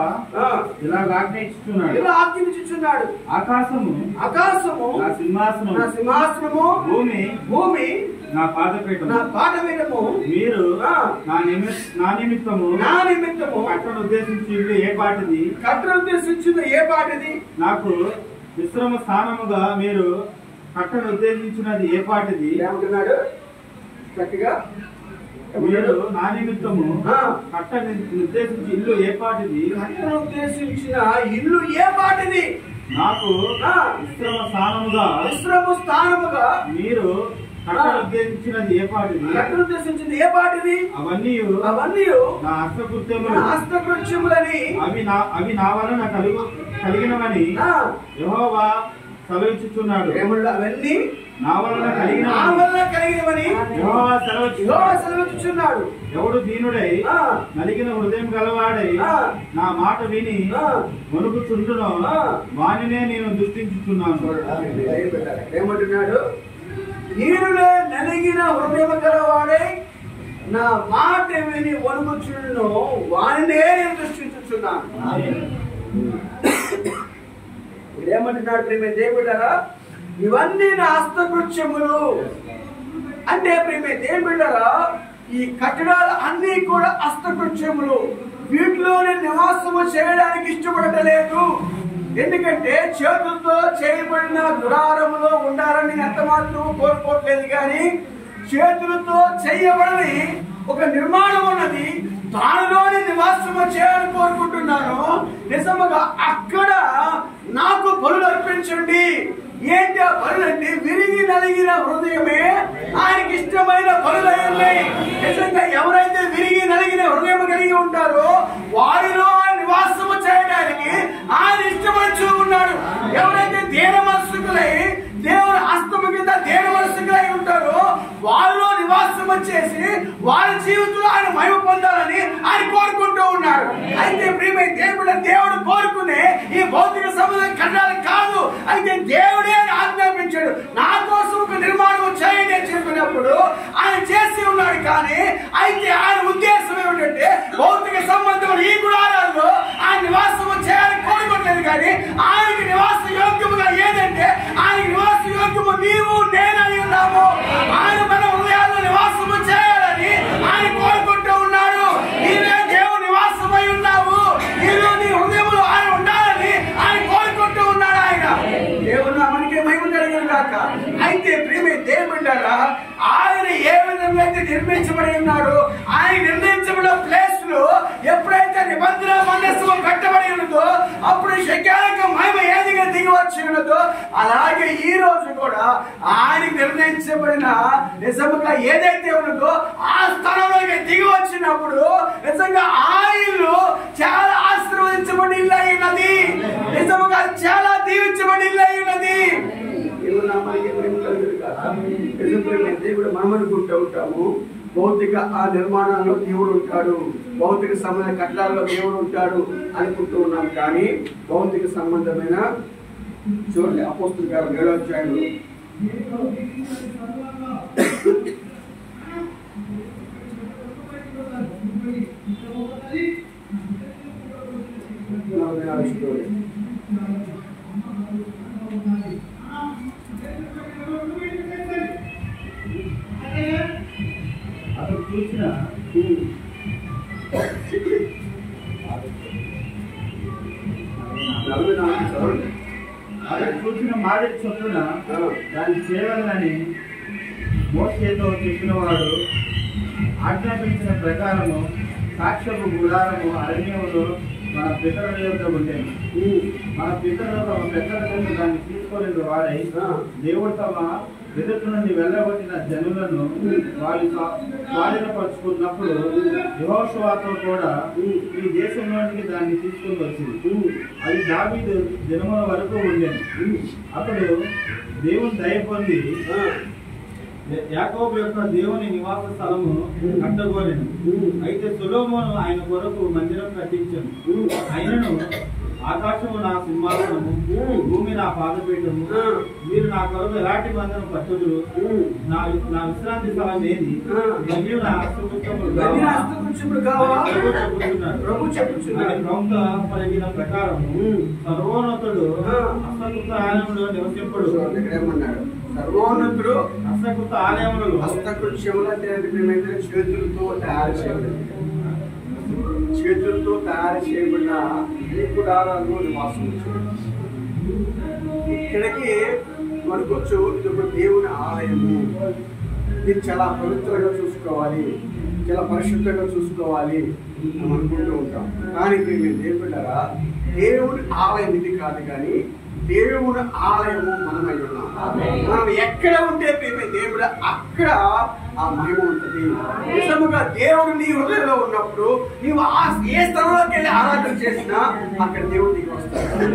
ఇలాగ ఆజ్ఞాపించుచున్నాడు, ఇలా ఆజ్ఞాపించుచున్నాడు, ఆకాశము నా సింహాసనము, భూమి నా పాదపీఠము. మీరు నా నిమిత్తము కట్టను ఉద్దేశించింది ఏ పాటిది? నాకు విశ్రమ స్థానముగా మీరు కట్టను ఉద్దేశించినది ఏ పాటిది? ఏమంటున్నాడు గట్టిగా? మీరు నా నిమిత్తము కట్ట నిర్దేశించి ఇల్లు ఏ పాటిది? కట్టను ఉద్దేశించిన ఇల్లు ఏ పాటిది? నాకు విశ్రమ స్థానముగా మీరు కట్టను ఉద్దేశించినది ఏ పాటిది? కట్టను ఉద్దేశించింది ఏ పాటిది? అవన్నీ నా హస్తకృత్యములని అవి నా వలన కలిగినవని యెహోవా సెలవిచ్చుచున్నాడు. అవన్నీ నా వలన కలిగినవని యెహోవా సెలవిచ్చుచున్నాడు. ఎవడు దీనుడై నలిగిన హృదయం గలవాడై నా మాట విని వణుకుచుండునో వానినే నేను దృష్టించుచున్నాను. ఏమంటున్నాడు? దీనుడే నలిగిన హృదయం గలవాడై నా మాట విని వణుకుచుండునో వానినే నేను దృష్టించుచున్నాను. ఏమంటున్నాడు ప్రేమ దేవుడారా? ఇవన్నీ నా హస్తకృత్యములు అంటే ప్రేమ దేవుడారా, ఈ కట్టడాలు అన్ని కూడా హస్తకృత్యములు. వీటిలోనే నివాసము చేయడానికి ఇష్టపడటలేదు. ఎందుకంటే చేతులతో చేయబడిన గుడారములో ఉండాలని ఎంత మాత్రం కోరుకోవట్లేదు. కానీ చేతులతో చేయబడని ఒక నిర్మాణం ఉన్నది, దానిలోని నివాసము చేయాలని కోరుకుంటున్నాను. నిజముగా అక్కడ నాకు బలులు అర్పించండి. ఏంటి ఆ బలులు అంటే? విరిగి నలిగిన హృదయమే ఆయనకి ఇష్టమైన బలులయ్యాయి. నిజంగా ఎవరైతే విరిగి నలిగిన హృదయం కలిగి ఉంటారో వారిలో నివాసము చేయడానికి ఆయన ఇష్టపడుచూ ఉన్నాడు. ఎవరైతే దీన మనస్సుకులై దేవుని హస్తము కింద దీన మనస్సుకులై ఉంటారో వారిలో నివాసం వచ్చేసి వారి జీవితంలో ఆయన మహిమ పొందాలని ఆయన కోరుకుంటూ ఉన్నాడు. అయితే ప్రియమైన దేవుడు కోరుకునే ఈ భౌతిక సంబంధం కట్టాలి కాదు. అయితే దేవుడే ఆజ్ఞాపించాడు, నా కోసం ఒక నిర్మాణం చేయండి అని చెప్పినప్పుడు ఆయన చేసి ఉన్నాడు. కానీ అయితే ఆయన ఉద్దేశం ఏమిటంటే భౌతిక సంబంధం ఈ గుడారాల్లో ఆయన నివాసం చేయాలని కోరుకోవట్లేదు. కానీ ఆయనకి నివాస యోగ్యముగా ఏదంటే ఆయనకి నివాస యోగ్యము నీవు నేనని ఉన్నాము. ఆయన మన హృదయాల్లో నివాసము చేయాలని ఆయన కోరుకుంటూ ఉన్నాడు. నీవే దేవుని నివాసమై ఉన్నావు, నీవు నీ హృదయంలో ఆయన ఉండాలని ఆయన కోరుకుంటూ ఉన్నాడు. ఆయన దేవుడు మనకే మహిమ కలిగిన కాక. అయితే ప్రేమ దేవుడారా, ఆయన ఏ విధంగా అయితే నిర్మించబడి ఉన్నాడు, ఆయన నిర్ణయించబడిన ప్లేస్ లో ఎప్పుడైతే నిబంధన మనస్సు కట్టబడి ఉన్నదో అప్పుడు శక్యాలక మహిమ ఏదిగా దిగి వచ్చి ఉన్నదో అలాగే ఈ రోజు కూడా ఆయన నిర్ణయించబడిన నిజంగా ఏదైతే ఉన్నదో ఆ స్థలంలోకి దిగి వచ్చినప్పుడు నిజంగా ఆ ఇల్లు చాలా ఆశీర్వదించబడి ఇల్లు అయి ఉన్నది. నిజంగా చాలా దీవించబడి ఇల్లు అయి ఉన్నది. దేవుడు మనం అనుకుంటూ ఉంటాము భౌతిక ఆ నిర్మాణాల్లో దేవుడు ఉంటాడు, భౌతిక సంబంధ కట్టడాల్లో దేవుడు ఉంటాడు అనుకుంటూ ఉన్నాం. కానీ భౌతిక సంబంధమైన చూడండి అపోస్తుల కార్యం 7వ అధ్యాయంలో 44 అతను చూసిన 44 చదవండి. అతడు చూసిన మాదిరి చొప్పున దాన్ని చేయవలనని మోషేతో చెప్పిన వాడు ఆజ్ఞాపించిన ప్రకారము సాక్ష్యపు గుడారము అరణ్యములో మన పితరుల యొక్క ఉండేది. మన పితరులు తమ పెద్దల కోసం దాన్ని తీసుకోలేని వారై దేవుడు తమ ఎదుటి నుండి వెళ్ళగొట్టిన జనులను వారి స్వాధీనపరుచుకున్నప్పుడు యెహోషువతో కూడా ఈ దేశంలోనికి దాన్ని తీసుకుని వచ్చింది. అది దావీదు దినముల వరకు ఉండేది. అతడు దేవుని దయ పొంది యాకోబు యొక్క దేవుని నివాస స్థలము కట్టగోరెను. అయితే సొలొమోను ఆయన కొరకు మందిరం కట్టించాను. ఆయనను ఆకాశము నా సింహాసనము, భూమి నా పాదపీఠము, మీరు నా కొరకు ఎలాంటి మందిరం కట్టుదురు, నా విశ్రాంతి స్థలం ఏది, మరియు నా హస్తకృత్యములు ప్రవక్త పలికిన ప్రకారం సర్వోన్నతుడు హస్తకృత ఆలయంలో నివసింపుడు. సర్వోన్నతుడు హస్తకృత ఆలయంలో హస్తకృత్యములు అంటే చేతులతో తయారు చేయబడిన ఈ గుడారాల్లో నివాసం ఇక్కడికి మనకొచ్చు. ఇది ఒక దేవుని ఆలయము. ఇది చాలా పవిత్రంగా చూసుకోవాలి, చాలా పరిశుద్ధంగా చూసుకోవాలి అని అనుకుంటూ ఉంటాం. కానీ మేము దేవుడారా, దేవుని ఆలయం ఇది కాదు, కానీ దేవుని ఆలయము మనమై ఉన్నాం. మనం ఎక్కడ ఉంటే దేవుడు అక్కడ ఆ మహిమ ఉంటుంది. నిజముగా దేవుడు నీ హృదయంలో ఉన్నప్పుడు నీవు ఏ స్థలంలోకి వెళ్ళి ఆరాధన చేసినా అక్కడ దేవుడు నీకు వస్తాడు.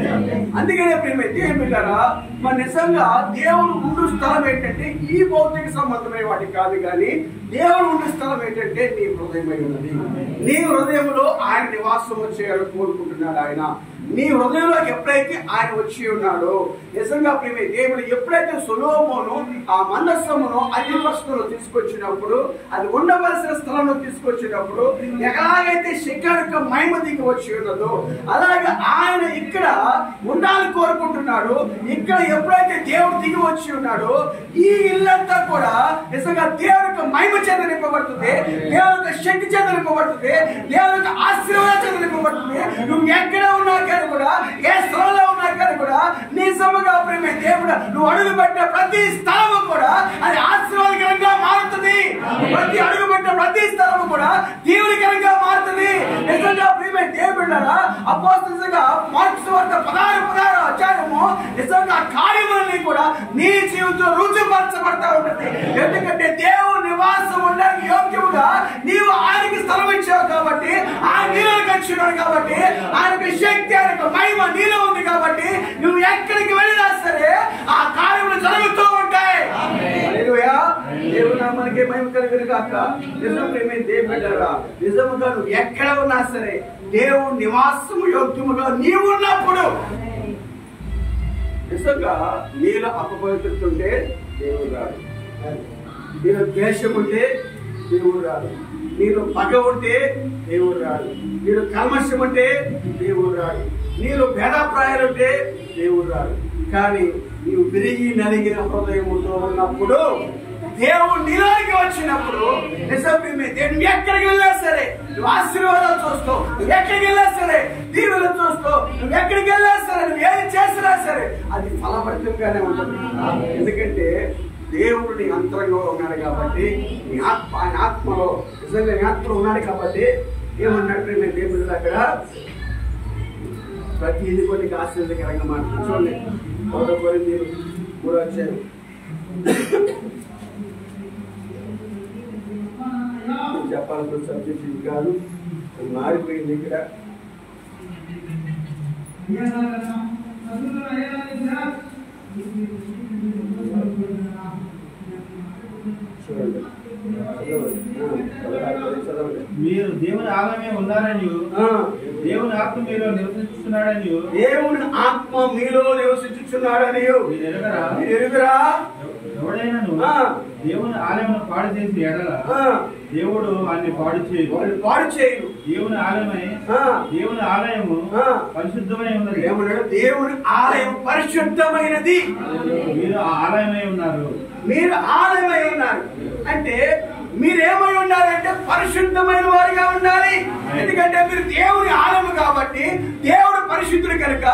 అందుకనే ప్రేమ దేవుని బిడ్డలారా, మన నిజంగా దేవుడు ఉండు స్థలం ఏంటంటే ఈ భౌతిక సంబంధమైన వాటి కాదు, కానీ దేవుడు ఉండే స్థలం ఏంటంటే నీ హృదయమై ఉన్నది. నీ హృదయంలో ఆయన నివాసం చేయాలని కోరుకుంటున్నాడు. ఆయన నీ హృదయంలోకి ఎప్పుడైతే ఆయన వచ్చి ఉన్నాడో, నిజంగా ప్రేమ దేవుడు ఎప్పుడైతే సొలొమోను ఆ మందసమును అగ్ని పరిస్థితుల్లో తీసుకొచ్చినప్పుడు, అది ఉండవలసిన స్థలంలో తీసుకొచ్చినప్పుడు ఎలాగైతే శిఖరానికి మహిమ దిగి వచ్చి ఉన్నదో, అలాగే ఆయన ఇక్కడ ఉండాలని కోరుకుంటున్నాడు. ఇక్కడ ఎప్పుడైతే దేవుడు దిగి వచ్చి ఉన్నాడో ఈ ఇల్లంతా కూడా నిజంగా దేవుడికి మహిమ చేత నింపబడుతుంది, దేవుడికి శక్తి చేత నింపబడుతుంది, దేవుడికి ఆశీర్వాదం చేత నింపబడుతుంది. నువ్వు ఎక్కడ ఉన్నా కూడా, ఏ స్థలంలో ఉన్నా కానీ కూడా నిజముగా ప్రేమ దేవుడు నువ్వు అడుగు పెట్టిన ప్రతి స్థలము కూడా అది ఆశీర్వాదకరంగా మారుతుంది. ప్రతి అడుగు పెట్టిన ప్రతి స్థలము కూడా దీవునికరంగా మారుతుంది. నిజంగా ప్రేమ దేవుడారా, అపోస్తలుగా మార్కు సువార్త 16 అధ్యాయము నిజంగా కార్యములన్నీ కూడా నీ జీవితంలో రుజుపరచబడతా ఉంటుంది. ఎందుకంటే దేవుని నివాసం ఉండడానికి యోగ్యముగా నీవు ఆయనకి స్థలం ఇచ్చావు కాబట్టి, ఆయన నీలోకి వచ్చినాడు కాబట్టి, ఆయనకి శక్తి ఆయనకు మహిమ నీలో ఉంది కాబట్టి నువ్వు ఎక్కడికి వెళ్ళినా సరే ఆ కార్యములు జరుగుతూ ఉంటాయి. దేవుడు మనకి మహిమ కలిగిన కాక. నిజం ప్రేమ దేవుడారా, నిజముగా నువ్వు ఎక్కడ ఉన్నా సరే దేవుడు నివాసము యోగ్యముగా నీవు ఉన్నప్పుడు నిజంగా నీలో అపవిత్రత ఉంటే దేవుడు రాడు, నీలో ద్వేషం ఉంటే దేవుడు రాడు, నీలో పగ ఉంటే దేవుడు రాడు, నీలో కల్మషం ఉంటే దేవుడు రాడు, నీలో భేదాభిప్రాయాలు ఉంటే దేవుడు రాడు. కానీ నీవు విరిగి నలిగిన హృదయముతో ఉన్నప్పుడు దేవుడు నీలోకి వచ్చినప్పుడు నిజమే దేవుడు ఎక్కడికి వెళ్ళా సరే నువ్వు ఆశీర్వాదాలు చూస్తావు, నువ్వు ఎక్కడికి వెళ్ళా సరే దీవెనలు చూస్తావు, నువ్వు ఎక్కడికి వెళ్ళా సరే నువ్వు ఏది చేసినా సరే అది ఫలభరితంగానే ఉంటుంది. ఎందుకంటే దేవుడు నీ అంతరంగా ఉన్నాడు కాబట్టి, నీ ఆయన ఆత్మలో నిజంగా నీ ఆత్మలో ఉన్నాడు కాబట్టి ఏమన్నాడు ప్రేమ దేవుడు అక్కడ ప్రతిదీ కొన్ని ఆశీర్వాదకరంగా మాట్లాడు. చూడండి 1 కొరింథీయులు 3వ అధ్యాయం. చెప్పాల్సిన సబ్జెక్ట్ ఇది కాదు, మారిపోయింది ఇక్కడ. చూడండి, మీరు దేవుని ఆలయమే ఉన్నారని, దేవుని ఆత్మ మీలో నివసించుతున్నాడని, దేవుని ఆత్మ మీలో నివసించుచున్నాడని ఎరుగరా? ఎవడైనాను దేవుని ఆలయం పాడు చేసి ఎడల దేవుడు వాడిని పాడు చేయు. దేవుని ఆలయము పరిశుద్ధమై ఉన్నది. దేవుని ఆలయం పరిశుద్ధమైనది. మీరు ఆలయమై ఉన్నారు. మీరు ఆలయమై ఉన్నారు అంటే మీరేమై ఉండాలంటే పరిశుద్ధమైన వారిగా ఉండాలి. ఎందుకంటే మీరు దేవుని ఆలయం కాబట్టి దేవుడు పరిశుద్ధుడు కనుక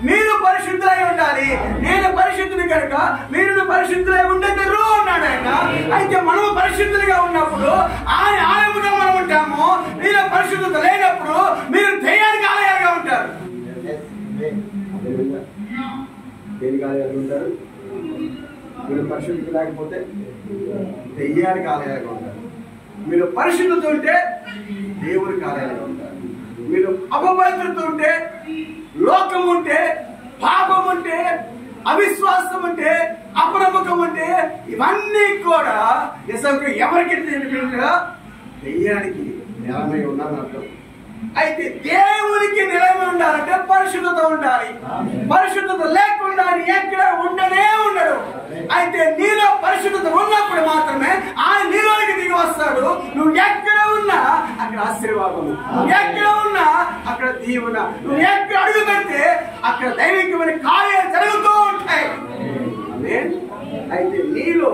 మీరు పరిశుద్ధులై ఉండాలి. నేను పరిశుద్ధుని కనుక మీరు పరిశుద్ధులై ఉండేద్దరు అన్నాడు ఆయన. అయితే మనము పరిశుద్ధులుగా ఉన్నప్పుడు ఆయన ఆలయముగా మనం ఉంటాము. మీరు పరిశుద్ధత లేనప్పుడు మీరు దెయ్యానికి ఆలయాలుగా ఉంటారు. దేనికి ఆలయాలు ఉంటారు? మీరు పరిశుద్ధత లేకపోతే దెయ్యానికి ఆలయాలుగా ఉంటారు. మీరు పరిశుద్ధత ఉంటే దేవునికి ఆలయాలుగా ఉంటారు. మీరు అపవిత్రత ఉంటే, లోకం ఉంటే, పాపం ఉంటే, అవిశ్వాసం ఉంటే, అపనమ్మకం ఉంటే, ఇవన్నీ కూడా నిజంగా ఎవరికి దెయ్యానికి నిలమై ఉన్నారని అర్థం. అయితే దేవునికి నిలబడి ఉండాలంటే పరిశుద్ధత ఉండాలి. పరిశుద్ధత లేకుండా ఎక్కడ ఉండనే ఉండడు. అయితే నీలో పరిశుద్ధత ఉన్నప్పుడు మాత్రమే ఆయన నీలోకి దిగి వస్తాడు. నువ్వు ఎక్కడ ఉన్నా అక్కడ ఆశీర్వాదము, నువ్వు ఎక్కడ ఉన్నా అక్కడ దీవెన, నువ్వు ఎక్కడ అడుగు పెడితే అక్కడ దైవికమైన కార్యాలు జరుగుతూ ఉంటాయి. అయితే నీలో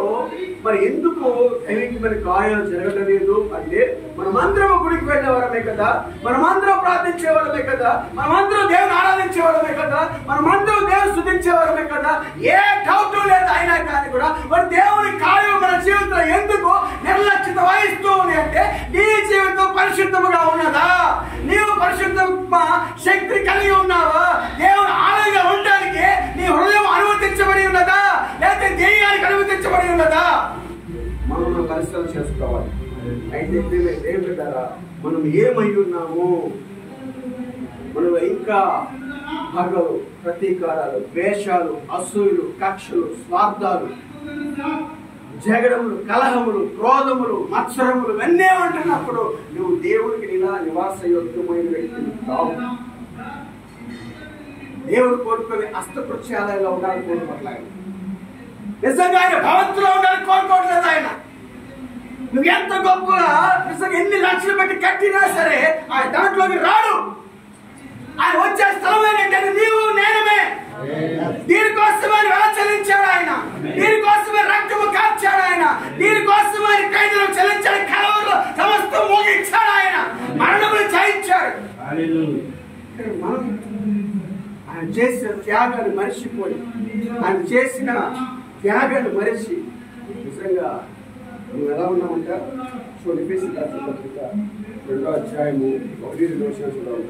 మరి ఎందుకు దైవికమైన కార్యాలు జరగడం లేదు అంటే మనమందరం గుడికి వెళ్ళేవారమే కదా, మనమందరం ప్రార్థించేవాళ్ళమే కదా, మనమందరం దేవుని ఆరాధించేవాళ్ళమే కదా, మనమందరం దేవుని స్తుతించేవాళ్ళమే కదా. ఏ డౌట్ లేదు. అయినా కానీ కూడా మరి దేవుని కార్యం మన జీవితంలో ఎందుకు నిర్లక్ష్యత వహిస్తూ ఉంది అంటే నీ జీవితం పరిశుద్ధముగా ఉన్నదా? నీవు పరిశుద్ధ శక్తి కలిగి ఉన్నావా? దేవుని ఆలయంగా ఉండడానికి నీ హృదయం అనుమతించబడి ఉన్నదా, లేకపోతే దెయ్యానికి అనుమతించబడి ఉన్నదా? మనం పరిశీలన చేసుకోవాలి. అయితే దేవుడి ద్వారా మనం ఏమై ఉన్నాము? మనం ఇంకా పగలు, ప్రతీకారాలు, ద్వేషాలు, అసూయలు, కక్షలు, స్వార్థాలు, జగడములు, కలహములు, క్రోధములు, మత్సరములు ఇవన్నీ అంటున్నప్పుడు నువ్వు దేవుడికి నివాస యోగ్యమైన వ్యక్తిని కావు. దేవుడు కోరుకొని అష్టకృత్యాలయంలో ఉండాలని కోరుకోవట్లేదు. నిజంగా ఆయన భవంతులో ఉండాలని కోరుకోవట్లేదు. ఆయన నువ్వు ఎంత గొప్పగా నిజంగా ఎన్ని లక్షలు పెట్టి కట్టినా సరే ఆయన దాంట్లోకి రాడు. ఆయన వచ్చే స్థలం ఏంటంటే నీవు నేనమే. దీనికోసమే చెల్లించాడు ఆయన, దీనికోసమే రక్తము కార్చాడు ఆయన, దీనికోసమే ఖైదులు చెల్లించాడు, కలవరు సమస్తం మోగించాడు ఆయన, మరణములు జయించాడు. మనం ఆయన చేసిన త్యాగాన్ని మరిచిపోయి, ఆయన చేసిన త్యాగాన్ని మరిచి నిజంగా నువ్వు ఎలా ఉన్నామంట చూడండి. ఎఫెసీయులకు రాసిన పత్రిక 2వ అధ్యాయము 1-2 వచనాలు చూడాలి.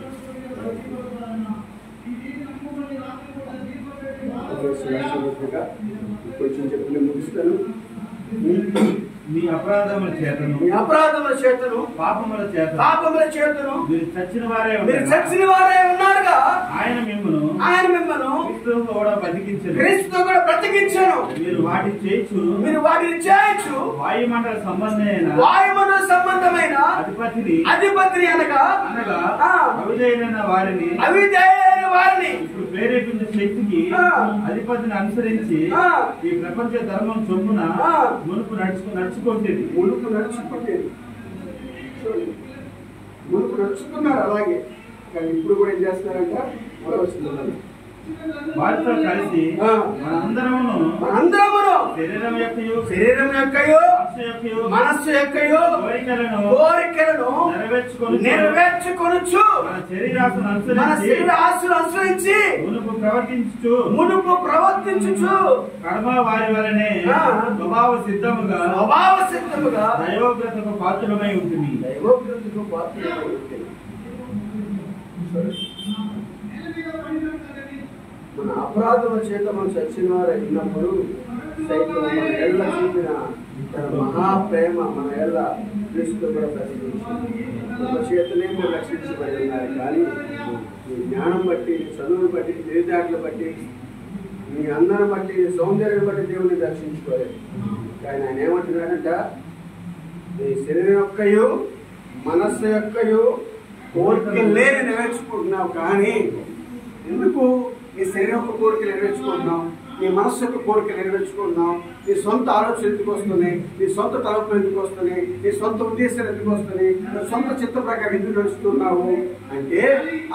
పత్రిక కొంచెం చెప్పి నేను ముగిస్తాను. మీ అపరాధముల చేతను, మీ అపరాధముల చేతను, పాపముల చేతను మీరు చచ్చిన వారే ఉన్నారుగా ఆయన మిమ్మను క్రీస్తుతో కూడా బ్రతికించెను. మీరు వాటిని చేయొచ్చు వాయుమండల సంబంధమైన అధిపతిని అనగా అవిధేయులైన వారిని ఇప్పుడు ప్రేరేపించే శక్తికి అధిపతిని అనుసరించి ఈ ప్రపంచ ధర్మం చొప్పున మునుపు నడుచుకున్నారు. అలాగే కానీ ఇప్పుడు కూడా ఏం చేస్తున్నారంట? వారితో కలిసి మనందరమును శరీరం యొక్కయు మనస్సు యొక్కయు కోరికలను నెరవేర్చుకొనుచు మన శరీరాశను అనుసరించి మునుపు ప్రవర్తించుచు కడమ వారి వలనే స్వభావ సిద్ధముగా దైవోగ్రతకు పాత్రమై ఉంటుంది. మన అపరాధముల చేత మనం చచ్చిన వారు అయినప్పుడు సైతం మన ఏళ్ళ చూపిన తన మహాప్రేమ మన ఏళ్ళ క్రీస్తు కూడా ప్రతిష్ఠించింది. మన చేతనే మీరు రక్షించబడి ఉన్నారు. కానీ మీ జ్ఞానం బట్టి, చదువును బట్టి, తెలివితేటలు బట్టి, మీ అందరం బట్టి, సౌందర్యం బట్టి దేవుని రక్షించుకోలేదు. కానీ ఆయన ఏమంటున్నాడంట? మీ శరీరం యొక్కయు మనస్సు యొక్కయు కోరికలు లేని నెరవేర్చుకుంటున్నావు. కానీ ఎందుకు నీ శరీరం యొక్క కోరికలు నెరవేర్చుకుంటున్నావు, నీ మనస్సు యొక్క కోరికలు నెరవేర్చుకుంటున్నావు, నీ సొంత ఆలోచన ఎందుకు వస్తున్నాయి, నీ సొంత తలపులు ఎందుకు వస్తున్నాయి, నీ సొంత ఉద్దేశాలు ఎందుకు వస్తున్నాయి, నీ సొంత చిత్త ప్రకారం ఎందుకు నడుస్తున్నావు అంటే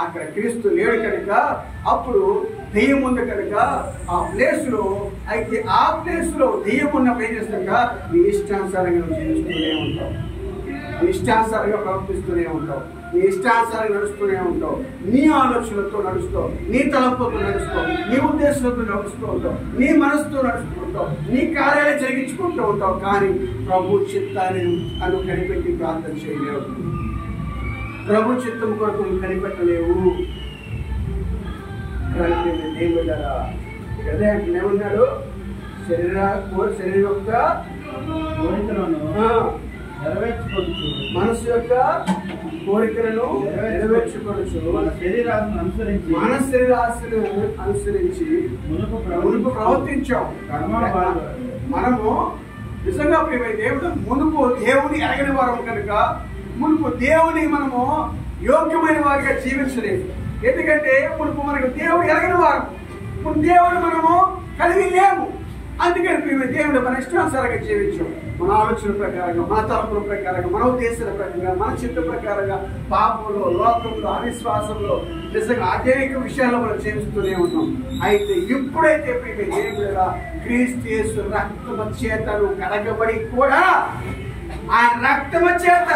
అక్కడ క్రీస్తు లేడు కనుక, అప్పుడు దెయ్యం ఉంది కనుక ఆ ప్లేస్ లో. అయితే ఆ ప్లేస్ లో దెయ్యం ఉన్నప్పుడు ఏం చేస్తాక నీ ఇష్టానుసారంగా నువ్వు జీవిస్తూనే ఉంటావు, నీ ఇష్టానుసారంగా ప్రవర్తిస్తూనే ఉంటావు. నీ ఇష్టానుసారంగా నడుస్తూనే ఉంటావు, నీ ఆలోచనలతో నడుస్తావు, నీ తలంపులతో నడుస్తావు, నీ ఉద్దేశాలతో నడుస్తూ ఉంటావు, నీ మనసుతో నడుస్తూ ఉంటావు, నీ కార్యాలు జరిగించుకుంటూ ఉంటావు. కానీ ప్రభు చిత్తాన్ని అను కనిపెట్టి ప్రార్థన చేయలేవు, ప్రభు చిత్తం కొరకు కనిపెట్టలేవు. దేవుడా హృదయానికి ఏమన్నాడు? శరీరం యొక్క కోరికలను నెరవేర్చుకోవచ్చు, మనసు యొక్క కోరికలను నెరవేర్చుకోవచ్చు, మన శరీరాలను అనుసరించి మునుపు ప్రవర్తించాం. కర్మ మనము నిజంగా ప్రియమైన దేవుడు మునుపు దేవుని ఎరగని వారం కనుక మునుపు దేవుని మనము యోగ్యమైన వారిగా జీవించలేదు. ఎందుకంటే మునుపు మనకు దేవుడు ఎరగని వారం, ఇప్పుడు దేవుడు మనము కలిగి లేము. అందుకని ప్రియమైన దేవుడు మన ఇష్టానుసారంగా జీవించాం. మన ఆలోచన ప్రకారంగా, మన తలంపుల ప్రకారంగా, మన ఉద్దేశాల ప్రకారంగా, మన చిత్త ప్రకారంగా పాపంలో, లోకంలో, అవిశ్వాసంలో, నిజంగా అనేక విషయాల్లో మనం జీవిస్తూనే ఉన్నాం. అయితే ఇప్పుడైతే ప్రియమైన దేవుడు క్రీస్తు యేసు రక్తము చేతను కడగబడి కూడా ఆయన రక్తము చేత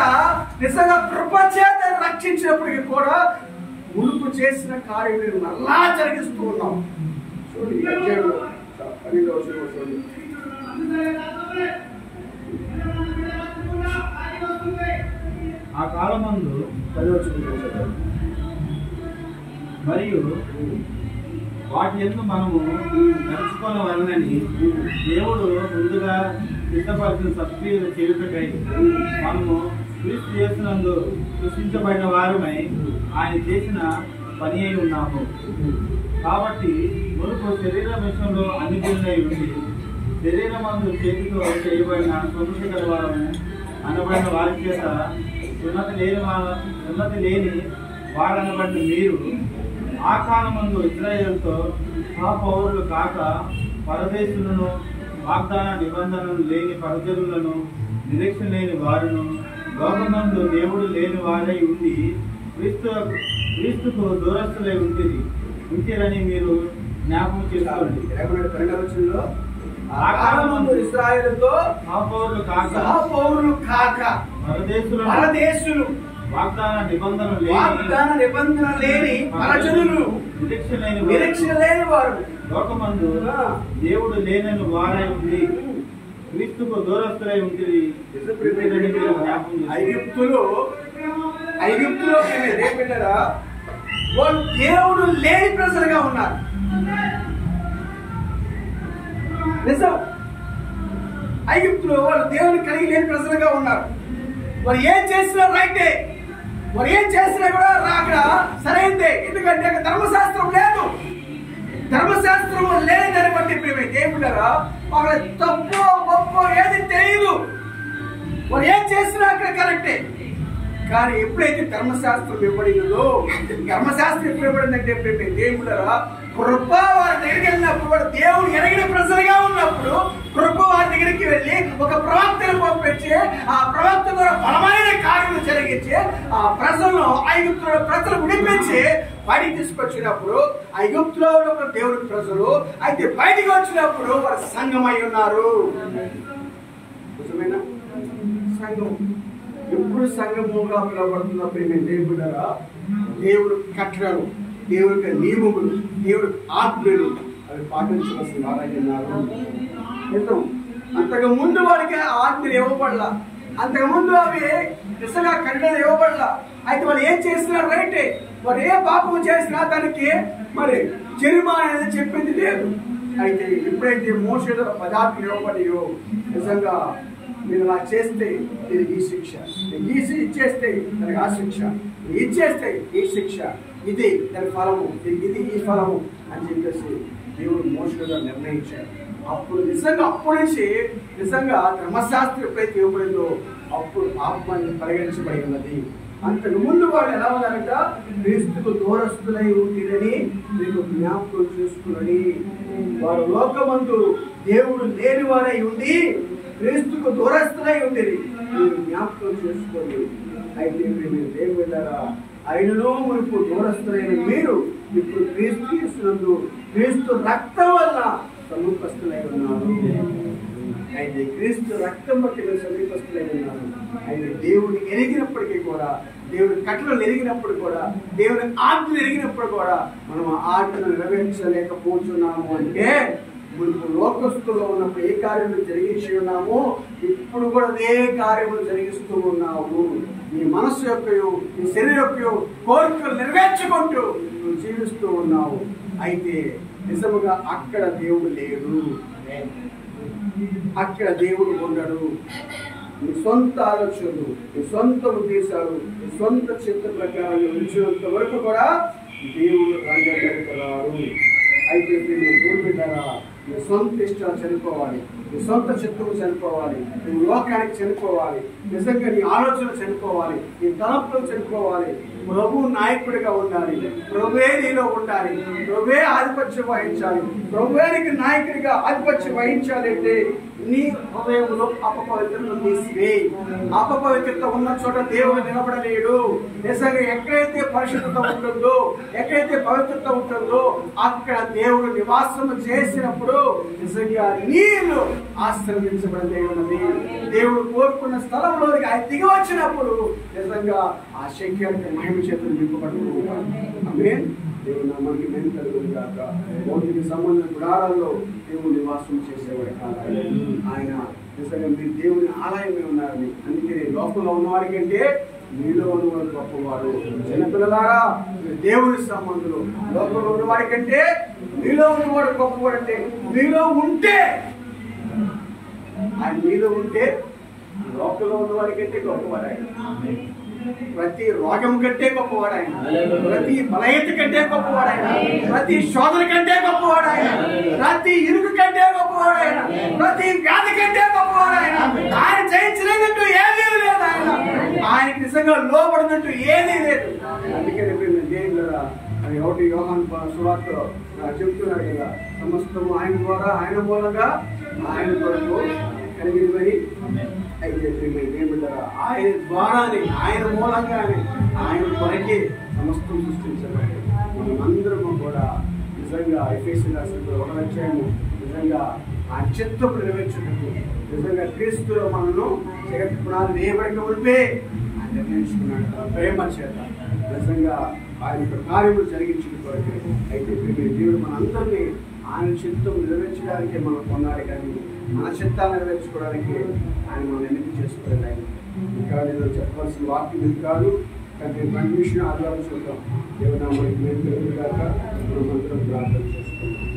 నిజంగా కృప చేత రక్షించినప్పటికీ కూడా మునుపు చేసిన కార్యం మళ్ళా జరిగిస్తూ ఉన్నాం. చూడండి 12వ చూడండి. ఆ కాలమందు మరియు వాటి యందు మనము నడుచుకోవాలని దేవుడు ముందుగా సిద్ధపరిచిన సత్క్రియలు చేయుటకై మనము క్రీస్తు యేసునందు సృష్టించబడిన వారమై ఆయన చేసిన పని అయి ఉన్నాము. కాబట్టి మునుపు శరీర విషయంలో అన్నిటినై ఉండి శరీరమందు చేతితో చేయబడిన సున్నతి గల వారము అనబడిన వారి చేత ఉన్నతి లేని వారనబడిన మీరు ఆ కాలమందు ఇశ్రాయేలుతో సహపౌరులు కాక పరదేశులను, వాగ్దాన నిబంధనలు లేని పరిచరులను, నిరీక్షణ లేని వారును, లోకమందు దేవుడు లేని వారై ఉండి క్రీస్తుకు దూరస్తులై ఉంటిరని మీరు జ్ఞాపకం చేసుకోండి. ఆ కాలమందు ఇశ్రాయేలుతో సహపౌరులు కాక పరదేశులు, వాగ్దాన నిబంధన లేని పరజనులు, నిరీక్షణ లేని వారు, లోకమందు దేవుడు లేనని వారై ఉండి క్రీస్తుకు దూరస్తులై ఉంటుంది. ఐగుప్తులో బిడ్డరా వాళ్ళు దేవుడు లేని ప్రజలుగా ఉన్నారు. నిజం, ఐగుప్తులో వాళ్ళు దేవుని కలిగి లేని ప్రజలుగా ఉన్నారు. వారు ఏం చేసినా రైటే, వారు ఏం చేసినా కూడా అక్కడ సరైందే. ఎందుకంటే అక్కడ ధర్మశాస్త్రం లేదు. ధర్మశాస్త్రం లేని దాన్ని బట్టి ప్రేమే దేవుడారా అక్కడ తప్పు గొప్ప ఏది తెలియదు. వారు ఏం చేసినా అక్కడ కరెక్టే. కానీ ఎప్పుడైతే ధర్మశాస్త్రం ఇవ్వబడినదో, ధర్మశాస్త్రం ఎప్పుడు ఇవ్వబడిందంటే ప్రేమే దేవుడారా కృప వారి దగ్గరికి వెళ్ళినప్పుడు, వాడు దేవుడు ఎరగిన ప్రజలుగా ఉన్నప్పుడు కృప వారి దగ్గరికి వెళ్ళి ఒక ప్రవక్తను పంపించి ఆ ప్రవక్త ద్వారా బలమైన కార్యలు జరిగించి ఆ ప్రజలను ఐగుప్తుల ప్రజలు విడిపించి బయటికి తీసుకొచ్చినప్పుడు ఐగుప్తులో ఉన్న దేవుడి ప్రజలు అయితే బయటికి వచ్చినప్పుడు వారు సంఘమై ఉన్నారు. నిజమేనా? సంఘం ఎప్పుడు సంఘముగా పిలువబడుతున్న ప్రేమ దేవుడారా దేవుడు కట్టడలు, దేవుడి నియమములు, దేవుడి ఆజ్ఞలు అవి పాటించవలసిన వారైనారు. నిజం, అంతకు ముందు వారికి ఆజ్ఞలు ఇవ్వబడలా, అంతకు ముందు అవి నిజంగా కట్టడలు ఇవ్వబడలా. అయితే వాళ్ళు ఏం చేసినా రైటే, వారు ఏ పాపం చేసినా దానికి మరి జరిమానా అనేది చెప్పింది లేదు. అయితే ఎప్పుడైతే మోషే పదార్థాలు ఇవ్వబడియో నిజంగా మీరు అలా చేస్తే దీనికి ఈ శిక్ష, ఇచ్చేస్తే దానికి ఆ శిక్ష, ఇచ్చేస్తే ఈ శిక్ష, ఇది దాని ఫలము, ఇది ఈ ఫలము అని చెప్పేసి దేవుడు మోషేగా నిర్ణయించాడు. అప్పుడు నిజంగా అప్పటి నుంచి నిజంగా ధర్మశాస్త్రం ఎప్పుడైతే ఇవ్వబడిందో అప్పుడు పాపాన్ని పరిగణించబడి ఉన్నది. అంతకు ముందు వాడు ఎలా ఉన్నారంట, క్రీస్తుకు దూరస్తులై ఉంటుందని మీకు జ్ఞాపకం చేసుకున్నది. వారు లోకమందు దేవుడు లేని వారై ఉండి క్రీస్తుకు దూరస్తులై ఉండేది మీరు జ్ఞాపకం చేసుకోండి. అయితే మీరు దేవుడు వెళ్ళారా, ఆయనలో మునుపు దూరస్తులైన మీరు ఇప్పుడు క్రీస్తు యేసునందు క్రీస్తు రక్తం వల్ల సమీపస్తులై ఉన్నారు. అయితే క్రీస్తు రక్తం బట్టి మీరు సమీపస్తులై ఉన్నారు. అయితే దేవుని ఎరిగినప్పటికీ కూడా దేవుని కట్టలు ఎరిగినప్పుడు కూడా, దేవుని ఆజ్ఞలు ఎరిగినప్పుడు కూడా మనం ఆ ఆజ్ఞను నెరవేర్చలేకపోతున్నాము అంటే ఇప్పుడు లోకస్తులో ఉన్నప్పుడు ఏ కార్యములు జరిగించి ఉన్నామో ఇప్పుడు కూడా అదే కార్యములు జరిగిస్తూ ఉన్నాము. నీ మనస్సు యొక్క, నీ శరీరం యొక్క కోరికలు నెరవేర్చుకుంటూ నువ్వు జీవిస్తూ ఉన్నావు. అయితే నిజముగా అక్కడ దేవుడు లేడు, అక్కడ దేవుడు ఉండడు. నీ సొంత ఆలోచనలు, నీ సొంత ఉద్దేశాలు, నీ సొంత చిత్త ప్రకారం ఉంచినంత వరకు కూడా దేవుడు రంగంలోకి రాడు. అయితే దేవుడి ద్వారా నీ సొంత ఇష్టాలు చనిపోవాలి, నీ సొంత చిత్తము చనిపోవాలి, నీ లోకానికి చనిపోవాలి, నిజంగా నీ ఆలోచన చనిపోవాలి, నీ తలంపులు చనిపోవాలి. ప్రభు నాయకుడిగా ఉండాలి, ప్రభువే నీలో ఉండాలి, ప్రభువే ఆధిపత్యం వహించాలి. ప్రభువానికి నాయకుడిగా ఆధిపత్యం వహించాలి అంటే నీ హృదయంలో అపపవిత్రత తీసివేయి. అపపవిత్రత ఉన్న చోట దేవుడు నిలబడలేడు. నిజంగా ఎక్కడైతే పరిశుద్ధత ఉంటుందో, ఎక్కడైతే పవిత్రత ఉంటుందో అక్కడ దేవుడు నివాసం చేసినప్పుడు నిజంగా నీళ్ళు ఆశ్రమించబడి ఉన్నది. దేవుడు కోరుకున్న స్థలంలోకి ఆయన దిగి వచ్చినప్పుడు నిజంగా ఆ శక్తి మహిమ చేతులు నింపబడుతుంటారు. ఆమేన్. దేవుడు మనకి మేము కలుగుగాక. భౌతిక సంబంధ గుడారాల్లో దేవుడు నివాసం చేసేవాడు కాదు ఆయన. నిజంగా మీరు దేవుని ఆలయమే ఉన్నారని. అందుకే లోకంలో ఉన్నవాడి కంటే మీలో ఉన్నవాడు గొప్పవాడు. చిన్నపిల్లలారా, దేవుని సంబంధులు. లోకంలో ఉన్నవాడి కంటే మీలో ఉన్నవాడు గొప్పవాడు. అంటే మీలో ఉంటే, ఆయన మీలో ఉంటే లోకంలో ఉన్నవాడి కంటే గొప్పవాడు ఆయన. ప్రతి రోగం కంటే గొప్పవాడు ఆయన, ప్రతి బలహీనత కంటే గొప్పవాడు ఆయన, ప్రతి శోధన కంటే గొప్పవాడు ఆయన, ప్రతి ఇరుకు కంటే గొప్పవాడు ఆయన, ప్రతి వ్యాధి కంటే గొప్పవాడు ఆయన. ఆయన జయించలేనట్టు ఏదీ లేదు ఆయన. ఆయనకి నిజంగా లోబడినట్టు ఏదీ లేదు. అందుకే దేవుడు అది ఒకటి యోహాను సువార్తలో చెబుతున్నాడు కదా, సమస్తము ఆయన ద్వారా, ఆయన మూలంగా, ఆయన కొరకు కలిగినవని. అయితే దేవుడు ఆయన ద్వారానే, ఆయన మూలంగానే, ఆయన కొరకే సమస్తం సృష్టించబడి మనమందరము కూడా నిజంగా ఎఫెసీయుల రాసిన 1వ అధ్యాయము నిజంగా ఆ చిత్తము నెరవేర్చుటకు నిజంగా క్రీస్తులో మనను జగత్ పునాది వేయబడిన ఉంటే ఆయన నిర్ణయించుకున్నాడు తన ప్రేమ చేత నిజంగా ఆయన కార్యములు జరిగించిన కొరకే. అయితే దేవుడు మనందరినీ ఆయన చిత్తం నెరవేర్చడానికే మనం కొన్నాడు, కానీ మన చిత్తాన్ని నెరవేర్చుకోవడానికి ఆయన మనం ఎన్నిక చేసుకోలేదు. ఆయన ఇంకా నేను చెప్పవలసిన వాక్యం ఇది కాదు, కానీ కంటిన్యూషన్ ఆధారం చూద్దాం. దేవుడు మనకి మేము తెలుగుగాక మనం అందరం ప్రార్థన చేసుకుంటాం.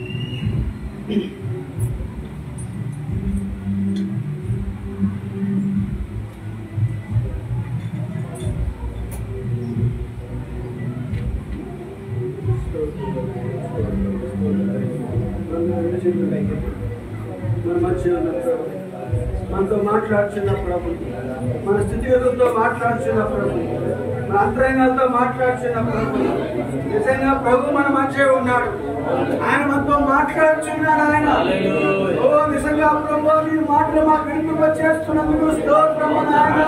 మన మధ్య మనతో మాట్లాడుచున్నప్పుడు, మన స్థితిగతులతో మాట్లాడుచున్నప్పుడు, మన అంతరంగాలతో మాట్లాడుచున్నప్పుడు నిజంగా ప్రభు మన మధ్య ఉన్నాడు. ఆయన మనతో మాట్లాడుచున్నాడు. ఆయన ఓ నిజంగా ప్రభు నీ మాటలు మాకు వినిపింపచేస్తున్నందుకు స్తోత్రము నాయన.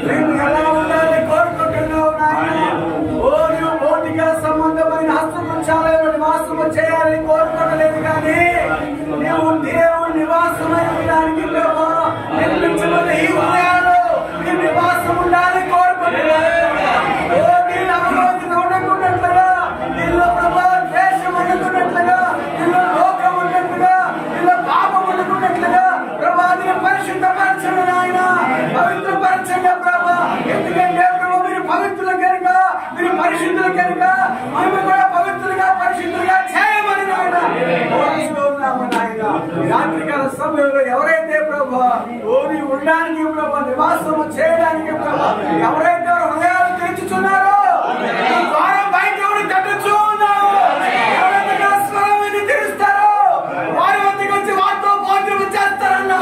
మేము ఎలా ఉండాలి కోరుకుంటున్నావు నాయన. ఓ నువ్వు భౌతిక సంబంధమైన హస్తపుంచాలని నివాసము చేయాలని కోరుకోవట్లేదు, కానీ నువ్వు దేవుని నివాసమైన నిర్మించబడిన ఈ హృదయాలు నీ నివాసం ఉండాలని కోరుకుంటున్నాను. ఓ నీళ్ళు అవిరోధి ఉండకున్నట్లుగా, నీళ్ళు ప్రభా ద్వేషం ఉండకున్నట్లుగా, నీళ్ళు లోకం ఉన్నట్లుగా, నీళ్ళు పాపం ఉండకున్నట్లుగా ప్రభా నేను పరిశుద్ధపరచండి నాయన, పవిత్రపరచండి ప్రభా. ఎందుకంటే ప్రభు మీరు పవిత్రుల కనుక, మీరు పరిశుద్ధుల కనుక మేము కూడా పవిత్రులుగా పరిశుద్ధులుగా చేయమని నాయన రాత్రికాల సమయంలో ఎవరైతే ప్రభా ఓని ఉండడానికి ప్రభా నివాసము చేయడానికి ప్రభా ఎవరైతే హృదయాలు తెరుచుచున్నారో ద్వారం బయట తట్టుచూ ఉన్నారో, ఎవరైతే స్వరాన్ని తెరుస్తారో వారి వద్దకు వచ్చి వారితో భోజనం చేస్తారన్నా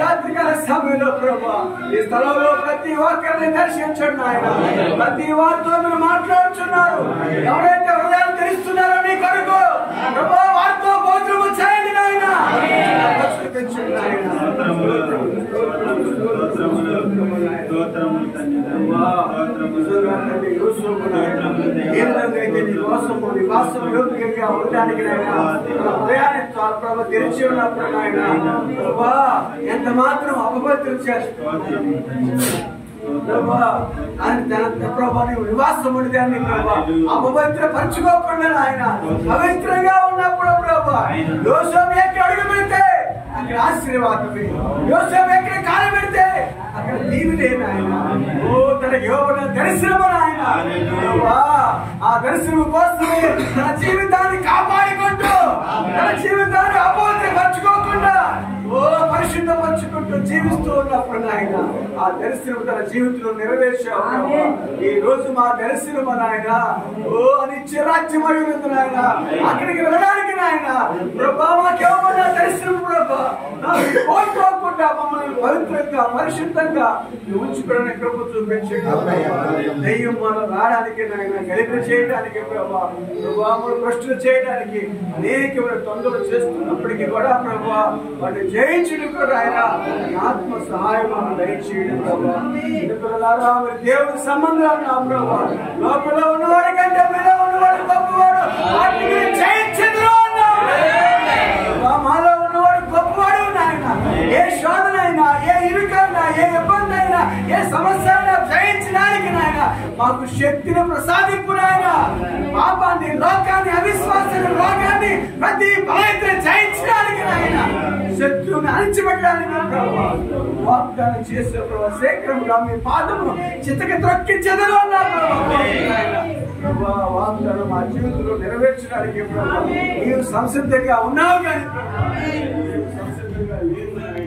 రాత్రికాల సమయంలో ప్రభా ఈ స్థలంలో ప్రతి ఒక్కరిని దర్శించండి ఆయన. ప్రతి వారితో మీరు మాట్లాడుచున్నారు. ఎవరైతే హృదయాలు తెరుస్తున్నారో నీ కొరకు ప్రభా వారితో భోజనం చేయండి నాయన. తెరిచి ఉన్నప్పుడు నాయన ఎంత మాత్రం అపవిత్రం చేస్తారు. ప్రభా ప్రభా నీవు నివాసం ఉండేదాన్ని ప్రభా అపవిత్రపరచుకోకుండా ఆయన పవిత్రంగా ఉన్నప్పుడు ప్రభా యోసేపు ఎక్కడ అడుగు పెడితే అక్కడ ఆశీర్వాదమే, యోసేపు ఎక్కడ కాలు పెడితే అక్కడ దీవిదే నాయన. ఓ తన యోగ దర్శనము నాయన, ఆ దర్శనం కోసమే తన జీవితాన్ని కాపాడుకుంటూ తన జీవితాన్ని అపవిత్రపరచుకోకుండా పరిశుద్ధపరచుకుంటూ జీవిస్తూ ఉన్నప్పుడు నాయన ఆ దర్శనం తన జీవితంలో నెరవేర్చావు. ఈ రోజు మా దర్శనం నాయన అనిత్య రాజ్యం అడుగుతుంది నాయన, అక్కడికి వెళ్ళడానికి నాయన ప్రభా మాకేమన్నా దర్శనం ప్రభా కోరుకోకుండా మమ్మల్ని పవిత్రంగా పరిశుద్ధంగా ఉంచుకోవడానికి కృప చూపించండి. దయ్యం మనం రావడానికి నాయన గలిపి చేయడానికి ప్రభా ప్రభావం ప్రశ్నలు చేయడానికి అనేకమైన తొందరలు చేస్తున్నప్పటికీ కూడా ప్రభా వాటిని జయించడం కూడా ఆయన ఆత్మ సహాయం దయచేయడం ప్రభా. దేవుడి సంబంధాలు నా ప్రభా లోపల ఉన్నవాడి కంటే మీద ఉన్నవాడు గొప్పవాడు, వాటిని జయించదు మాలో ఉన్నవాడు గొప్పవాడు నాయన. ఏ శోధన అయినా, ఏ ఇరుకైనా, ఏ ఇబ్బంది అయినా, ఏ సమస్య అయినా జయించడానికి నాయన మాకు శక్తిని ప్రసాదింపు నాయన. పాపాన్ని, లోకాన్ని, అవిశ్వాసాన్ని, రోగాన్ని ప్రతి బలైతే జయించడానికి నాయన శత్రువుని అణిచిపెట్టడానికి ప్రభావ వాగ్దానం చేసే ప్రభావ శీఘ్రంగా మీ పాదమును చిత్తకి త్రొక్కించదలో ప్రభా వాగ్దానం మా జీవితంలో నెరవేర్చడానికి ప్రభావ నీవు సంసిద్ధంగా ఉన్నావు కానీ సంసిద్ధంగా లేదు.